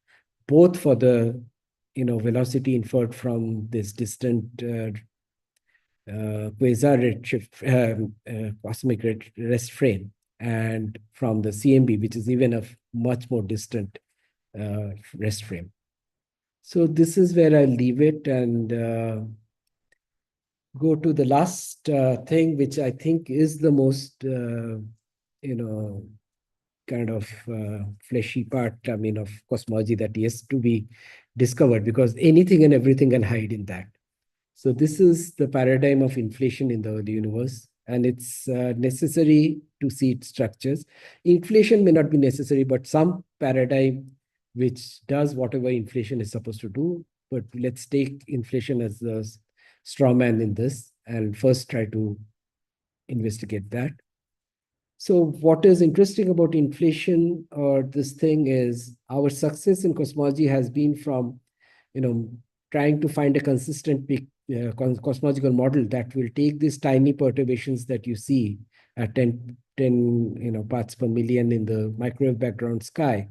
both for the velocity inferred from this distant quasar redshift cosmic rest frame, and from the CMB, which is even a much more distant rest frame. So this is where I'll leave it and go to the last thing, which I think is the most, kind of fleshy part, of cosmology that is to be discovered, because anything and everything can hide in that. So this is the paradigm of inflation in the early universe, and it's necessary to see its structures. Inflation may not be necessary, but some paradigm which does whatever inflation is supposed to do. But let's take inflation as the straw man in this and first try to investigate that. So what is interesting about inflation or this thing is our success in cosmology has been from, trying to find a consistent cosmological model that will take these tiny perturbations that you see at 10 parts per million in the microwave background sky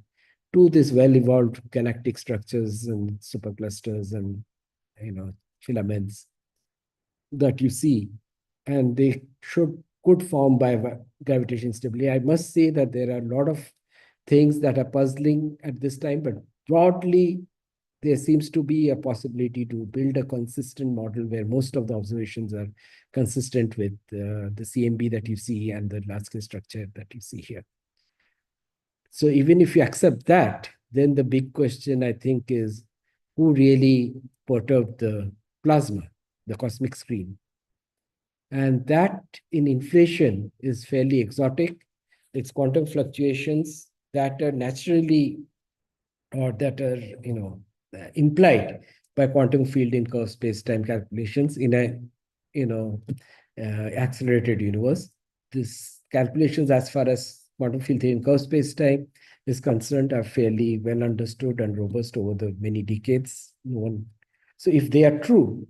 to these well-evolved galactic structures and superclusters and filaments that you see, and they could form by gravitation stability. I must say that there are a lot of things that are puzzling at this time, but broadly, there seems to be a possibility to build a consistent model where most of the observations are consistent with the CMB that you see and the large-scale structure that you see here. So even if you accept that, then the big question, I think, is who really perturbed the plasma, the cosmic screen? And that in inflation is fairly exotic. It's quantum fluctuations that are naturally or that are, implied by quantum field in curved space-time calculations in a, accelerated universe. These calculations, as far as quantum field theory in curved space-time is concerned, are fairly well understood and robust over the many decades. So if they are true,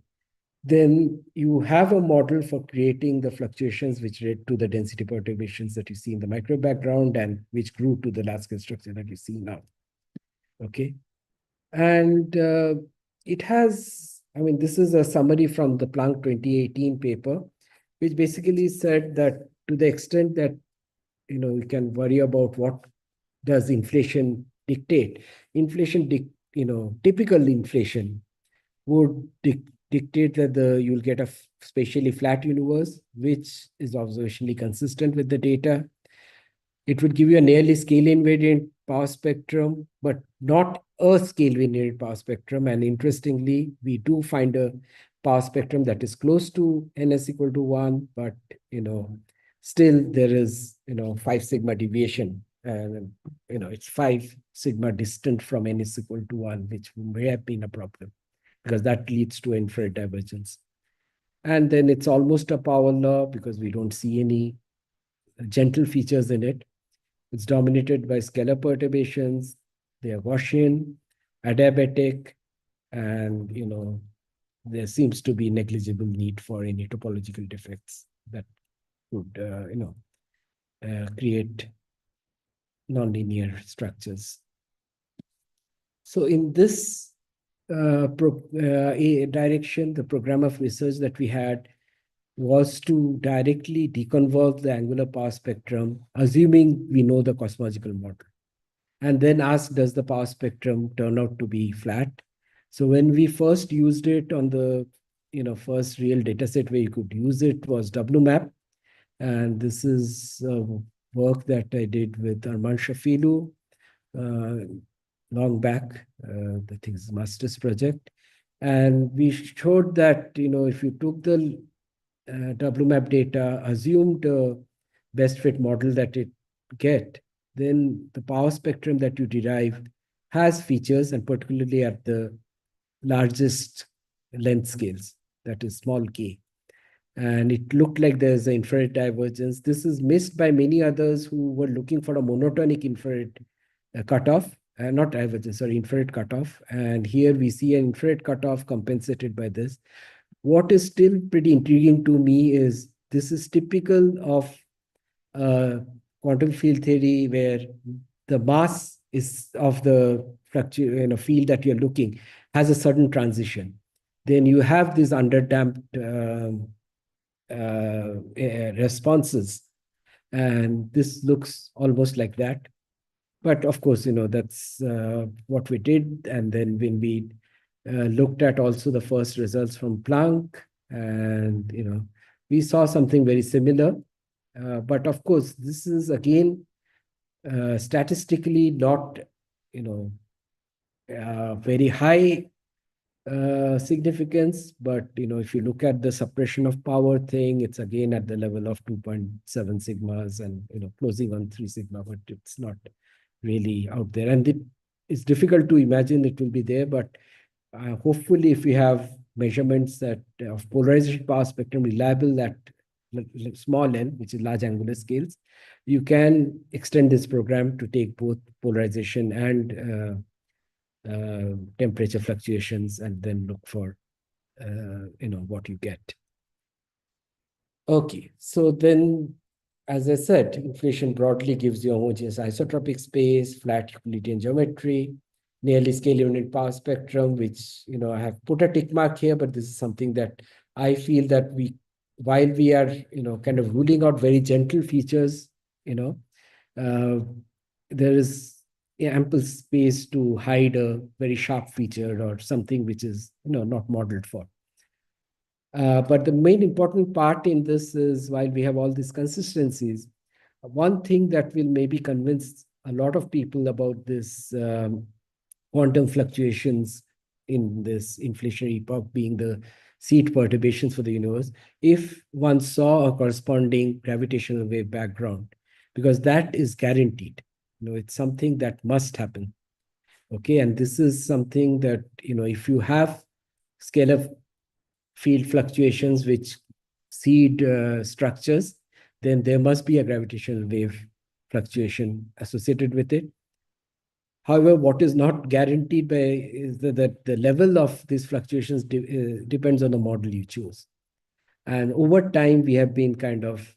then you have a model for creating the fluctuations which led to the density perturbations that you see in the micro background and which grew to the large-scale structure that you see now. Okay. And it has, this is a summary from the Planck 2018 paper, which basically said that to the extent that, we can worry about what does inflation dictate. Typical inflation would dictate that you'll get a spatially flat universe, which is observationally consistent with the data. It would give you a nearly scale invariant power spectrum, but not a scale invariant power spectrum. And interestingly, we do find a power spectrum that is close to ns equal to 1, but still there is 5 sigma deviation, and it's 5 sigma distant from ns equal to 1, which may have been a problem because that leads to infrared divergence. And then it's almost a power law because we don't see any gentle features in it. It's dominated by scalar perturbations. They are Gaussian, adiabatic, and there seems to be negligible need for any topological defects that would create nonlinear structures. So in this direction, the program of research that we had was to directly deconvolve the angular power spectrum, assuming we know the cosmological model, and then ask, does the power spectrum turn out to be flat? So when we first used it on the first real data set where you could use it was WMAP. And this is work that I did with Arman Shafilu long back, I think it's master's project. And we showed that, if you took the WMAP data, assumed a best fit model that it get, then the power spectrum that you derive has features, and particularly at the largest length scales, that is small k. And it looked like there's an infrared divergence. This is missed by many others who were looking for a monotonic infrared cutoff, not divergence, sorry, infrared cutoff. And here we see an infrared cutoff compensated by this. What is still pretty intriguing to me is this is typical of quantum field theory where the mass is of the field that you're looking has a sudden transition. Then you have these underdamped responses, and this looks almost like that. But of course, that's what we did. And then when we looked at also the first results from Planck, and we saw something very similar. But of course, this is again statistically not very high significance, but if you look at the suppression of power thing, it's again at the level of 2.7 sigmas and closing on 3 sigma, but it's not really out there. And it's difficult to imagine it will be there, but hopefully if we have measurements that of polarization power spectrum reliable at small n, which is large angular scales, you can extend this program to take both polarization and temperature fluctuations, and then look for what you get. Okay, so then, as I said, inflation broadly gives you homogeneous isotropic space, flat Euclidean geometry, nearly scale unit power spectrum, which I have put a tick mark here, but this is something that I feel that while we are kind of ruling out very gentle features, there is ample space to hide a very sharp feature or something which is not modeled for. But the main important part in this is, while we have all these consistencies, one thing that will maybe convince a lot of people about this quantum fluctuations in this inflationary epoch being the seed perturbations for the universe, if one saw a corresponding gravitational wave background, because that is guaranteed. It's something that must happen. Okay, and this is something that, if you have scalar field fluctuations which seed structures, then there must be a gravitational wave fluctuation associated with it. However, what is not guaranteed by is that the level of these fluctuations depends on the model you choose. And over time, we have been kind of,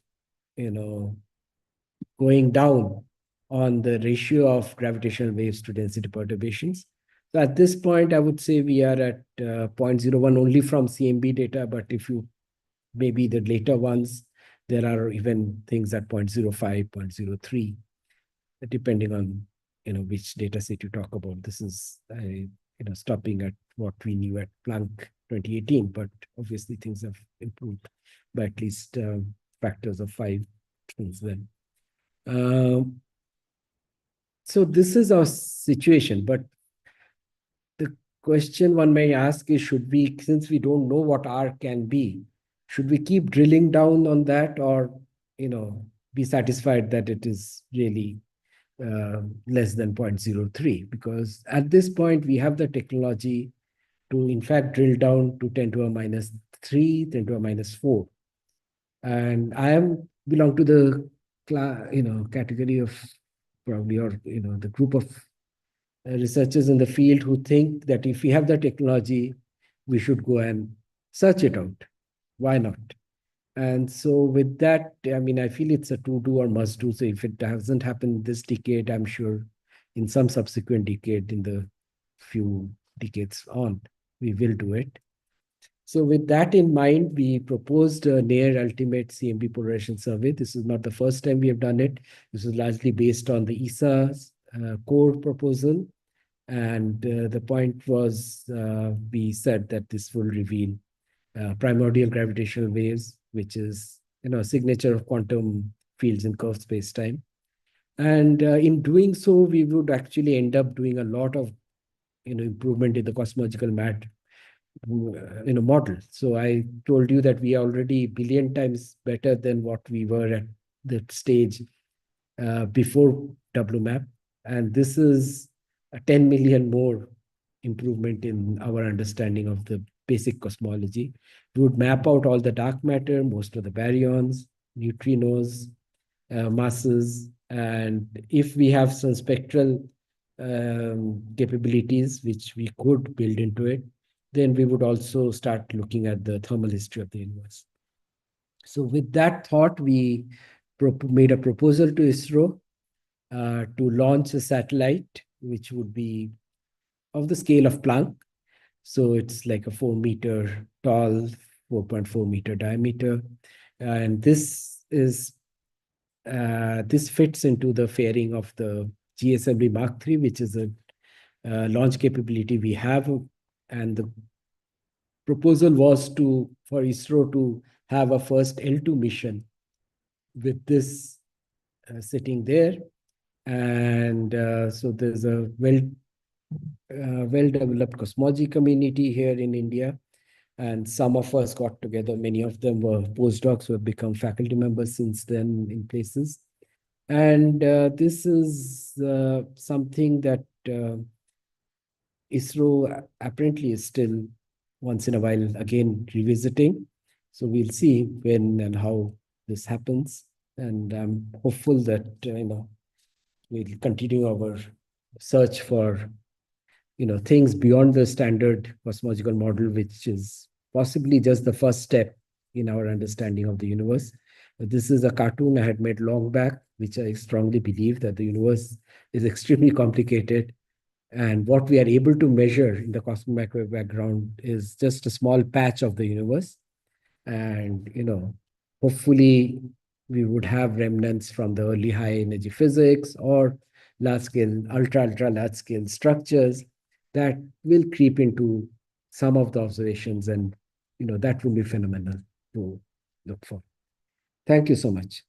going down on the ratio of gravitational waves to density perturbations. So at this point, I would say we are at 0.01 only from CMB data, but if you maybe the later ones, there are even things at 0.05, 0.03, depending on which data set you talk about. This is stopping at what we knew at Planck 2018, but obviously things have improved by at least factors of 5 since then. So this is our situation, but the question one may ask is, should we, since we don't know what R can be, should we keep drilling down on that, or be satisfied that it is really less than 0.03? Because at this point we have the technology to in fact drill down to 10 to a minus 3, 10 to a minus 4. And I belong to the category of probably, or the group of researchers in the field who think that if we have the technology, we should go and search it out. Why not? And so with that, I mean, I feel it's a to-do or must-do. So if it hasn't happened this decade, I'm sure in some subsequent decade, in the few decades on, we will do it. So with that in mind, we proposed a near ultimate CMB polarization survey. This is not the first time we have done it. This is largely based on the ESA's core proposal. And the point was, we said that this will reveal primordial gravitational waves, which is a signature of quantum fields in curved space-time. And in doing so, we would actually end up doing a lot of improvement in the cosmological model. So I told you that we are already a billion times better than what we were at that stage before WMAP. And this is a 10 million more improvement in our understanding of the basic cosmology. We would map out all the dark matter, most of the baryons, neutrinos, masses, and if we have some spectral capabilities which we could build into it, then we would also start looking at the thermal history of the universe. So with that thought, we made a proposal to ISRO to launch a satellite which would be of the scale of Planck. So it's like a 4-meter tall, 4.4-meter diameter. And this is this fits into the fairing of the GSLV Mark III, which is a launch capability we have. And the proposal was for ISRO to have a first L2 mission with this sitting there. And so there's a well-developed cosmology community here in India. And some of us got together. Many of them were postdocs who have become faculty members since then in places. And this is something that ISRO apparently is still once in a while again revisiting. So we'll see when and how this happens. And I'm hopeful that we'll continue our search for things beyond the standard cosmological model, which is possibly just the first step in our understanding of the universe. This is a cartoon I had made long back, which I strongly believe that the universe is extremely complicated. And what we are able to measure in the cosmic microwave background is just a small patch of the universe. And, hopefully we would have remnants from the early high energy physics, or large scale, ultra large scale structures that will creep into some of the observations, and that will be phenomenal to look for. Thank you so much.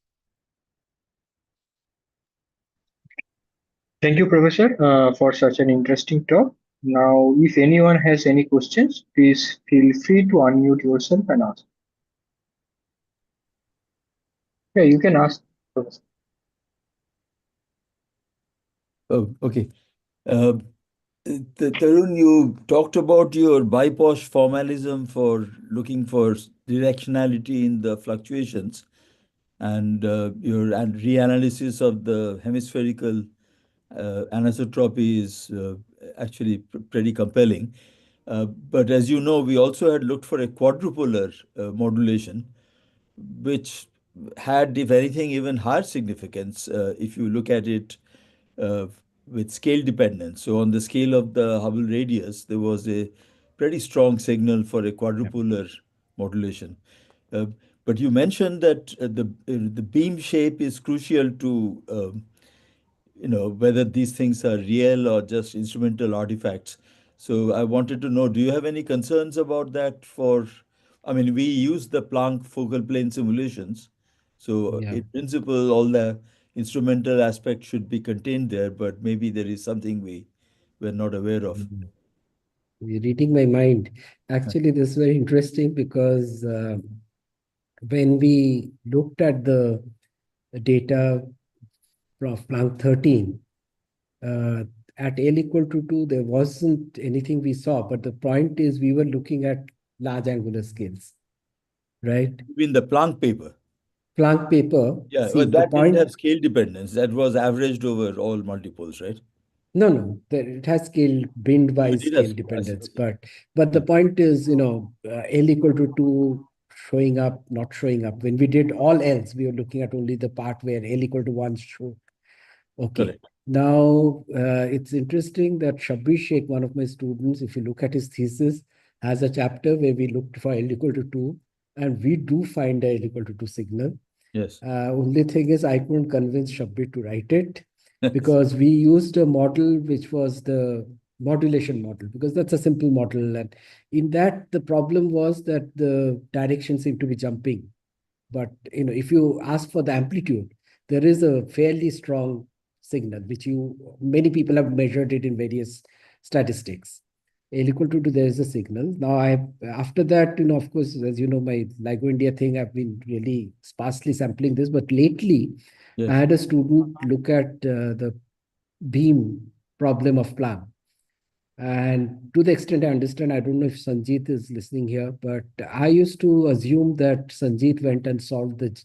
Thank you, Professor, for such an interesting talk. Now, if anyone has any questions, please feel free to unmute yourself and ask. Yeah, you can ask, Professor. Oh, okay. Tarun, you talked about your BIPOSH formalism for looking for directionality in the fluctuations, and your reanalysis of the hemispherical anisotropy is actually pretty compelling. But as you know, we also had looked for a quadrupolar modulation, which had, if anything, even higher significance if you look at it uh, with scale dependence. So on the scale of the Hubble radius, there was a pretty strong signal for a quadrupolar modulation. Uh, but you mentioned that the beam shape is crucial to whether these things are real or just instrumental artifacts. So I wanted to know, do you have any concerns about that I mean, we use the Planck focal plane simulations. So Yeah. in principle, all the instrumental aspects should be contained there, but maybe there is something we're not aware of. You're reading my mind. Actually, this is very interesting because when we looked at the data of Planck 13, at L equal to 2, there wasn't anything we saw. But the point is, we were looking at large angular scales, right? In the Planck paper. Planck paper, Yeah, see, well, the that didn't point, have scale dependence. That was averaged over all multiples, right? no, it has scale, bind-wise It has scale scale. I see. dependence. Okay. But the point is, L equal to 2 showing up, not showing up. When we did all else, we were looking at only the part where L equal to 1 show. Okay. Correct. Now, it's interesting that Shabbir Sheikh, one of my students, if you look at his thesis, has a chapter where we looked for L equal to 2, and we do find a L equal to 2 signal. Yes. Only thing is, I couldn't convince Shabbir to write it because we used a model which was the modulation model, because that's a simple model. And in that, the problem was that the direction seemed to be jumping. But if you ask for the amplitude, there is a fairly strong signal, which many people have measured it in various statistics. L equal to 2, there is a signal. Now, after that, of course, as you know, my LIGO India thing, I've been really sparsely sampling this. But lately, Yes. I had a student look at the beam problem of Planck. And to the extent I understand, I don't know if Sanjeet is listening here, but I used to assume that Sanjeet went and solved the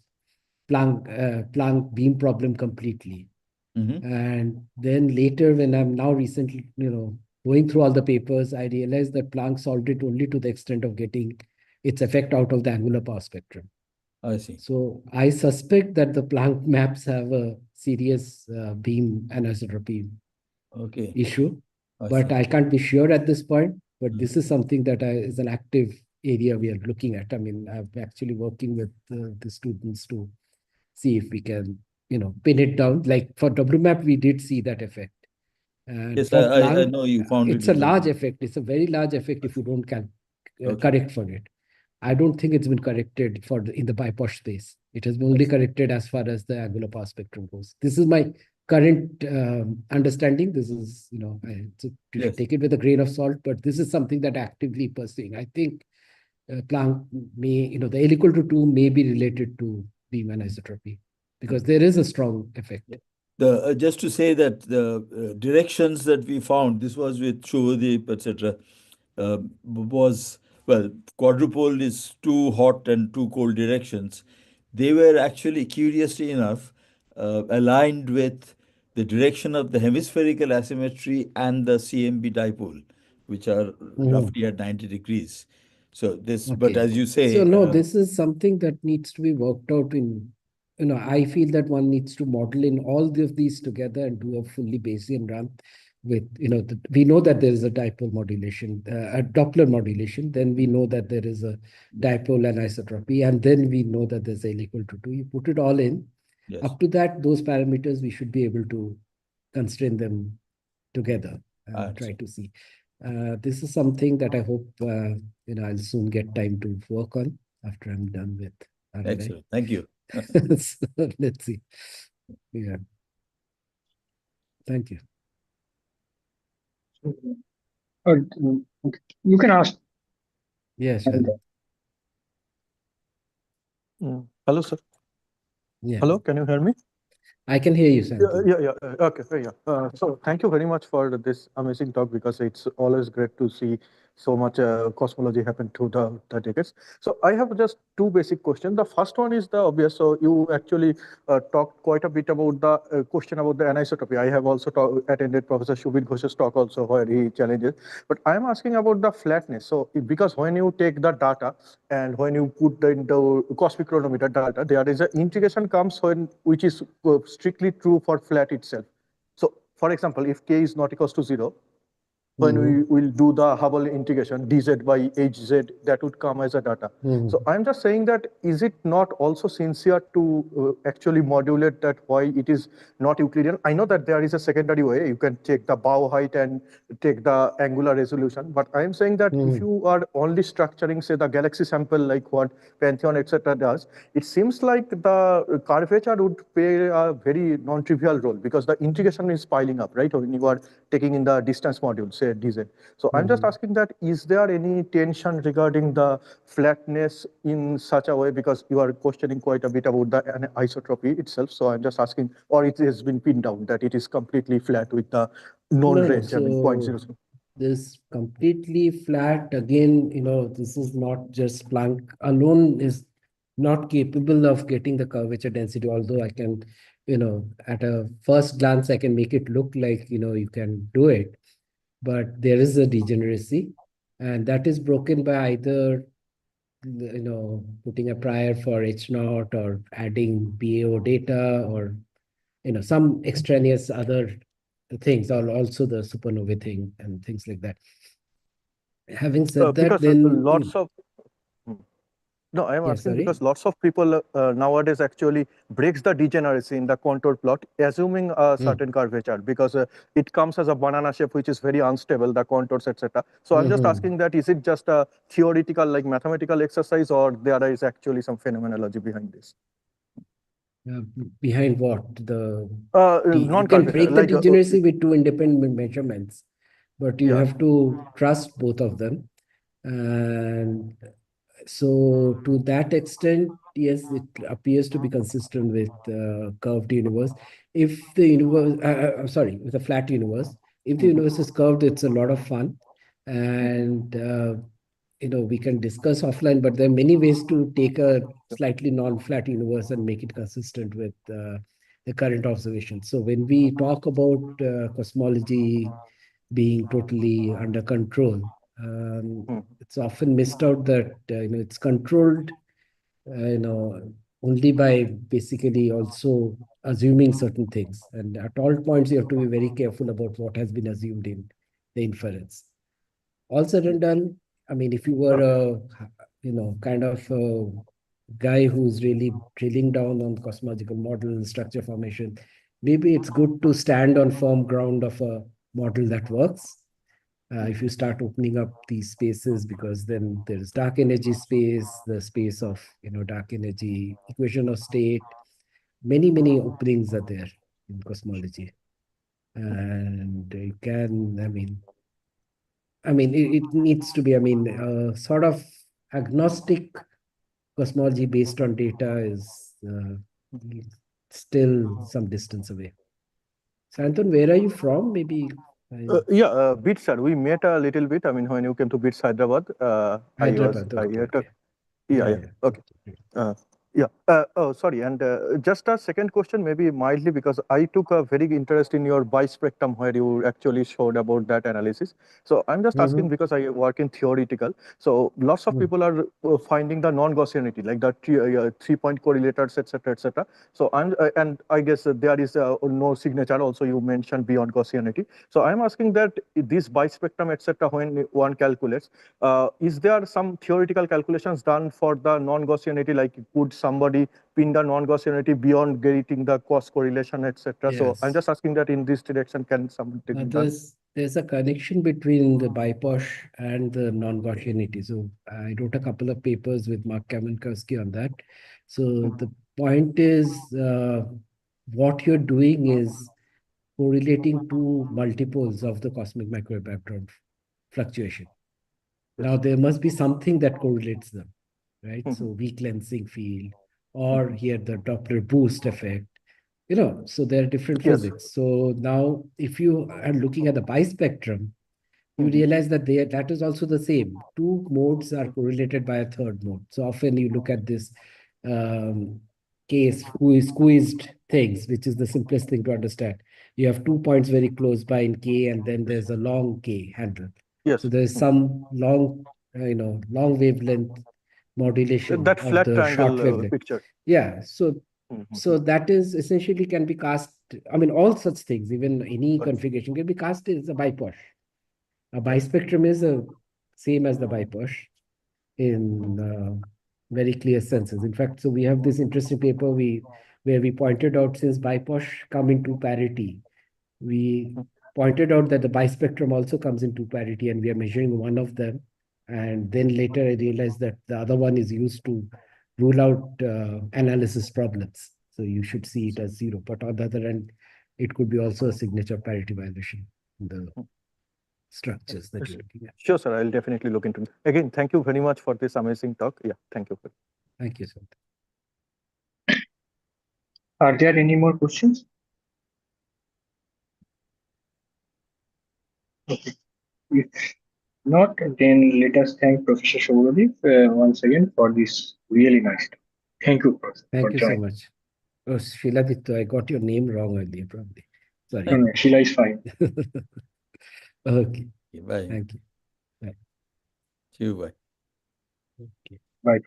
Planck beam problem completely. And then later, when I'm now recently, going through all the papers, I realized that Planck solved it only to the extent of getting its effect out of the angular power spectrum. I see. So I suspect that the Planck maps have a serious beam anisotropy issue, but I can't be sure at this point. But this is something that is an active area we are looking at. I mean, I'm actually working with the students to see if we can, pin it down. Like for WMAP, we did see that effect. And Yes, for I Planck, know you found it. it's a large effect. It's a very large effect if you don't correct for it. I don't think it's been corrected in the BIPOSH space. It has been only corrected as far as the angular power spectrum goes. This is my current understanding. This is, you should take it with a grain of salt, but this is something that actively pursuing. I think Planck may, the L equal to 2 may be related to beam anisotropy because there is a strong effect. Just to say that the directions that we found, this was with Souradeep, etc., was, well, quadrupole is two hot and two cold directions. They were actually, curiously enough, aligned with the direction of the hemispherical asymmetry and the CMB dipole, which are roughly at 90 degrees. So this, but as you say, so no, this is something that needs to be worked out in, I feel that one needs to model in all of these together and do a fully Bayesian run with, we know that there is a dipole modulation, a Doppler modulation, then we know that there is a dipole anisotropy, and then we know that there's L equal to 2. You put it all in. yes. Up to that, those parameters, we should be able to constrain them together and try to see. This is something that I hope I'll soon get time to work on after I'm done with RRI. Excellent. Thank you. So, let's see. Yeah. Thank you. Okay. You can ask. Yes. Hello, sir. Yeah. Hello, can you hear me? I can hear you, Santanu. Yeah. Okay. So thank you very much for this amazing talk, because it's always great to see so much cosmology happen through the decades. So I have just two basic questions. The first one is the obvious. So you actually talked quite a bit about the question about the anisotropy. I have also attended Professor Shubhit Ghosh's talk also, where he challenges. But I am asking about the flatness. So because when you take the data and when you put the cosmic chronometer data, there is an integration comes which is strictly true for flat itself. So for example, if k is not equals to 0, when we will do the Hubble integration, dz by hz, that would come as a data. So I'm just saying that, is it not also sincere to actually modulate that why it is not Euclidean? I know that there is a secondary way. You can take the bow height and take the angular resolution. But I'm saying that if you are only structuring, say, the galaxy sample, like what Pantheon, etc. does, it seems like the curvature would play a very non-trivial role, because the integration is piling up, right? When you are taking in the distance module, say dz. So I'm just asking that, is there any tension regarding the flatness in such a way, because you are questioning quite a bit about the isotropy itself. So I'm just asking, or it has been pinned down that it is completely flat with the known range, So 0.00. this completely flat, again, this is not just Planck alone is not capable of getting the curvature density, although I can, at a first glance, I can make it look like, you can do it. But there is a degeneracy, and that is broken by either putting a prior for H naught, or adding BAO data, or some extraneous other things, or also the supernovae thing and things like that. Having said that, Because then lots of No, I am asking sorry? because lots of people nowadays actually breaks the degeneracy in the contour plot, assuming a certain curvature, because it comes as a banana shape, which is very unstable, the contours, etc. So I'm just asking that, is it just a theoretical, like mathematical exercise, or there is actually some phenomenology behind this? Behind what? You Non-curvature, can break the like degeneracy with two independent measurements, but you Yeah. have to trust both of them. And so to that extent, yes, it appears to be consistent with curved universe. If the universe, with a flat universe, if the universe is curved, it's a lot of fun. And we can discuss offline, but there are many ways to take a slightly non-flat universe and make it consistent with the current observation. So when we talk about cosmology being totally under control, it's often missed out that it's controlled only by basically also assuming certain things, and at all points you have to be very careful about what has been assumed in the inference. All said and done, I mean, if you were a kind of a guy who's really drilling down on cosmological model and structure formation, maybe it's good to stand on firm ground of a model that works. If you start opening up these spaces, because then there's dark energy space, the space of dark energy, equation of state, many openings are there in cosmology. And you can, it needs to be, sort of agnostic cosmology based on data is still some distance away. Santan, where are you from? Maybe. BITS, sir. We met a little bit. I mean, when you came to BITS Hyderabad, Hyderabad. Okay. Yeah. Okay. Sorry. And just a second question, maybe mildly, because I took a very interest in your bispectrum, where you actually showed about that analysis. So I'm just asking, because I work in theoretical. So lots of people are finding the non-Gaussianity, like the 3-point correlators, etc., etc. So and I guess there is no signature also you mentioned beyond Gaussianity. So I'm asking that this bispectrum, etc., when one calculates, is there some theoretical calculations done for the non-Gaussianity, like could somebody pin the non-Gaussianity beyond getting the cross correlation, etc. So I'm Yes. just asking that in this direction, can something be done? There's a connection between the BIPOSH and the non-Gaussianity. So I wrote a couple of papers with Mark Kamenkowski on that. So the point is, what you're doing is correlating two multiples of the cosmic microwave background fluctuation. Now there must be something that correlates them, right? So weak lensing field, or here the Doppler boost effect. So there are different physics. So now if you are looking at the bispectrum, you realize that that is also the same. Two modes are correlated by a third mode. So often you look at this case squeezed things, which is the simplest thing to understand. You have 2 points very close by in K, and then there's a long K handle. So there's some long, long wavelength modulation that of flat the short triangle wavelength. picture. Yeah. So that is essentially can be cast. I mean, all such things, even any configuration can be cast as a BIPOSH. A bispectrum is same as the BIPOSH in very clear senses. In fact, so we have this interesting paper where we pointed out, since BIPOSH come into parity, we pointed out that the bispectrum also comes into parity, and we are measuring one of them. And then later I realized that the other one is used to rule out analysis problems. So you should see it as 0. But on the other hand, it could be also a signature parity violation in the structures that you're looking at. Sure, sir. I'll definitely look into it. Again, thank you very much for this amazing talk. Yeah, thank you. Thank you, sir. Are there any more questions? Okay. If not, then let us thank Professor Souradeep once again for this really nice talk. Thank you, Professor. Thank you so much. Oh, Shiladitya, I got your name wrong earlier, probably. Sorry. No, Sheila is fine. Okay. Bye. Thank you. Bye. See you. Bye. Okay. Bye.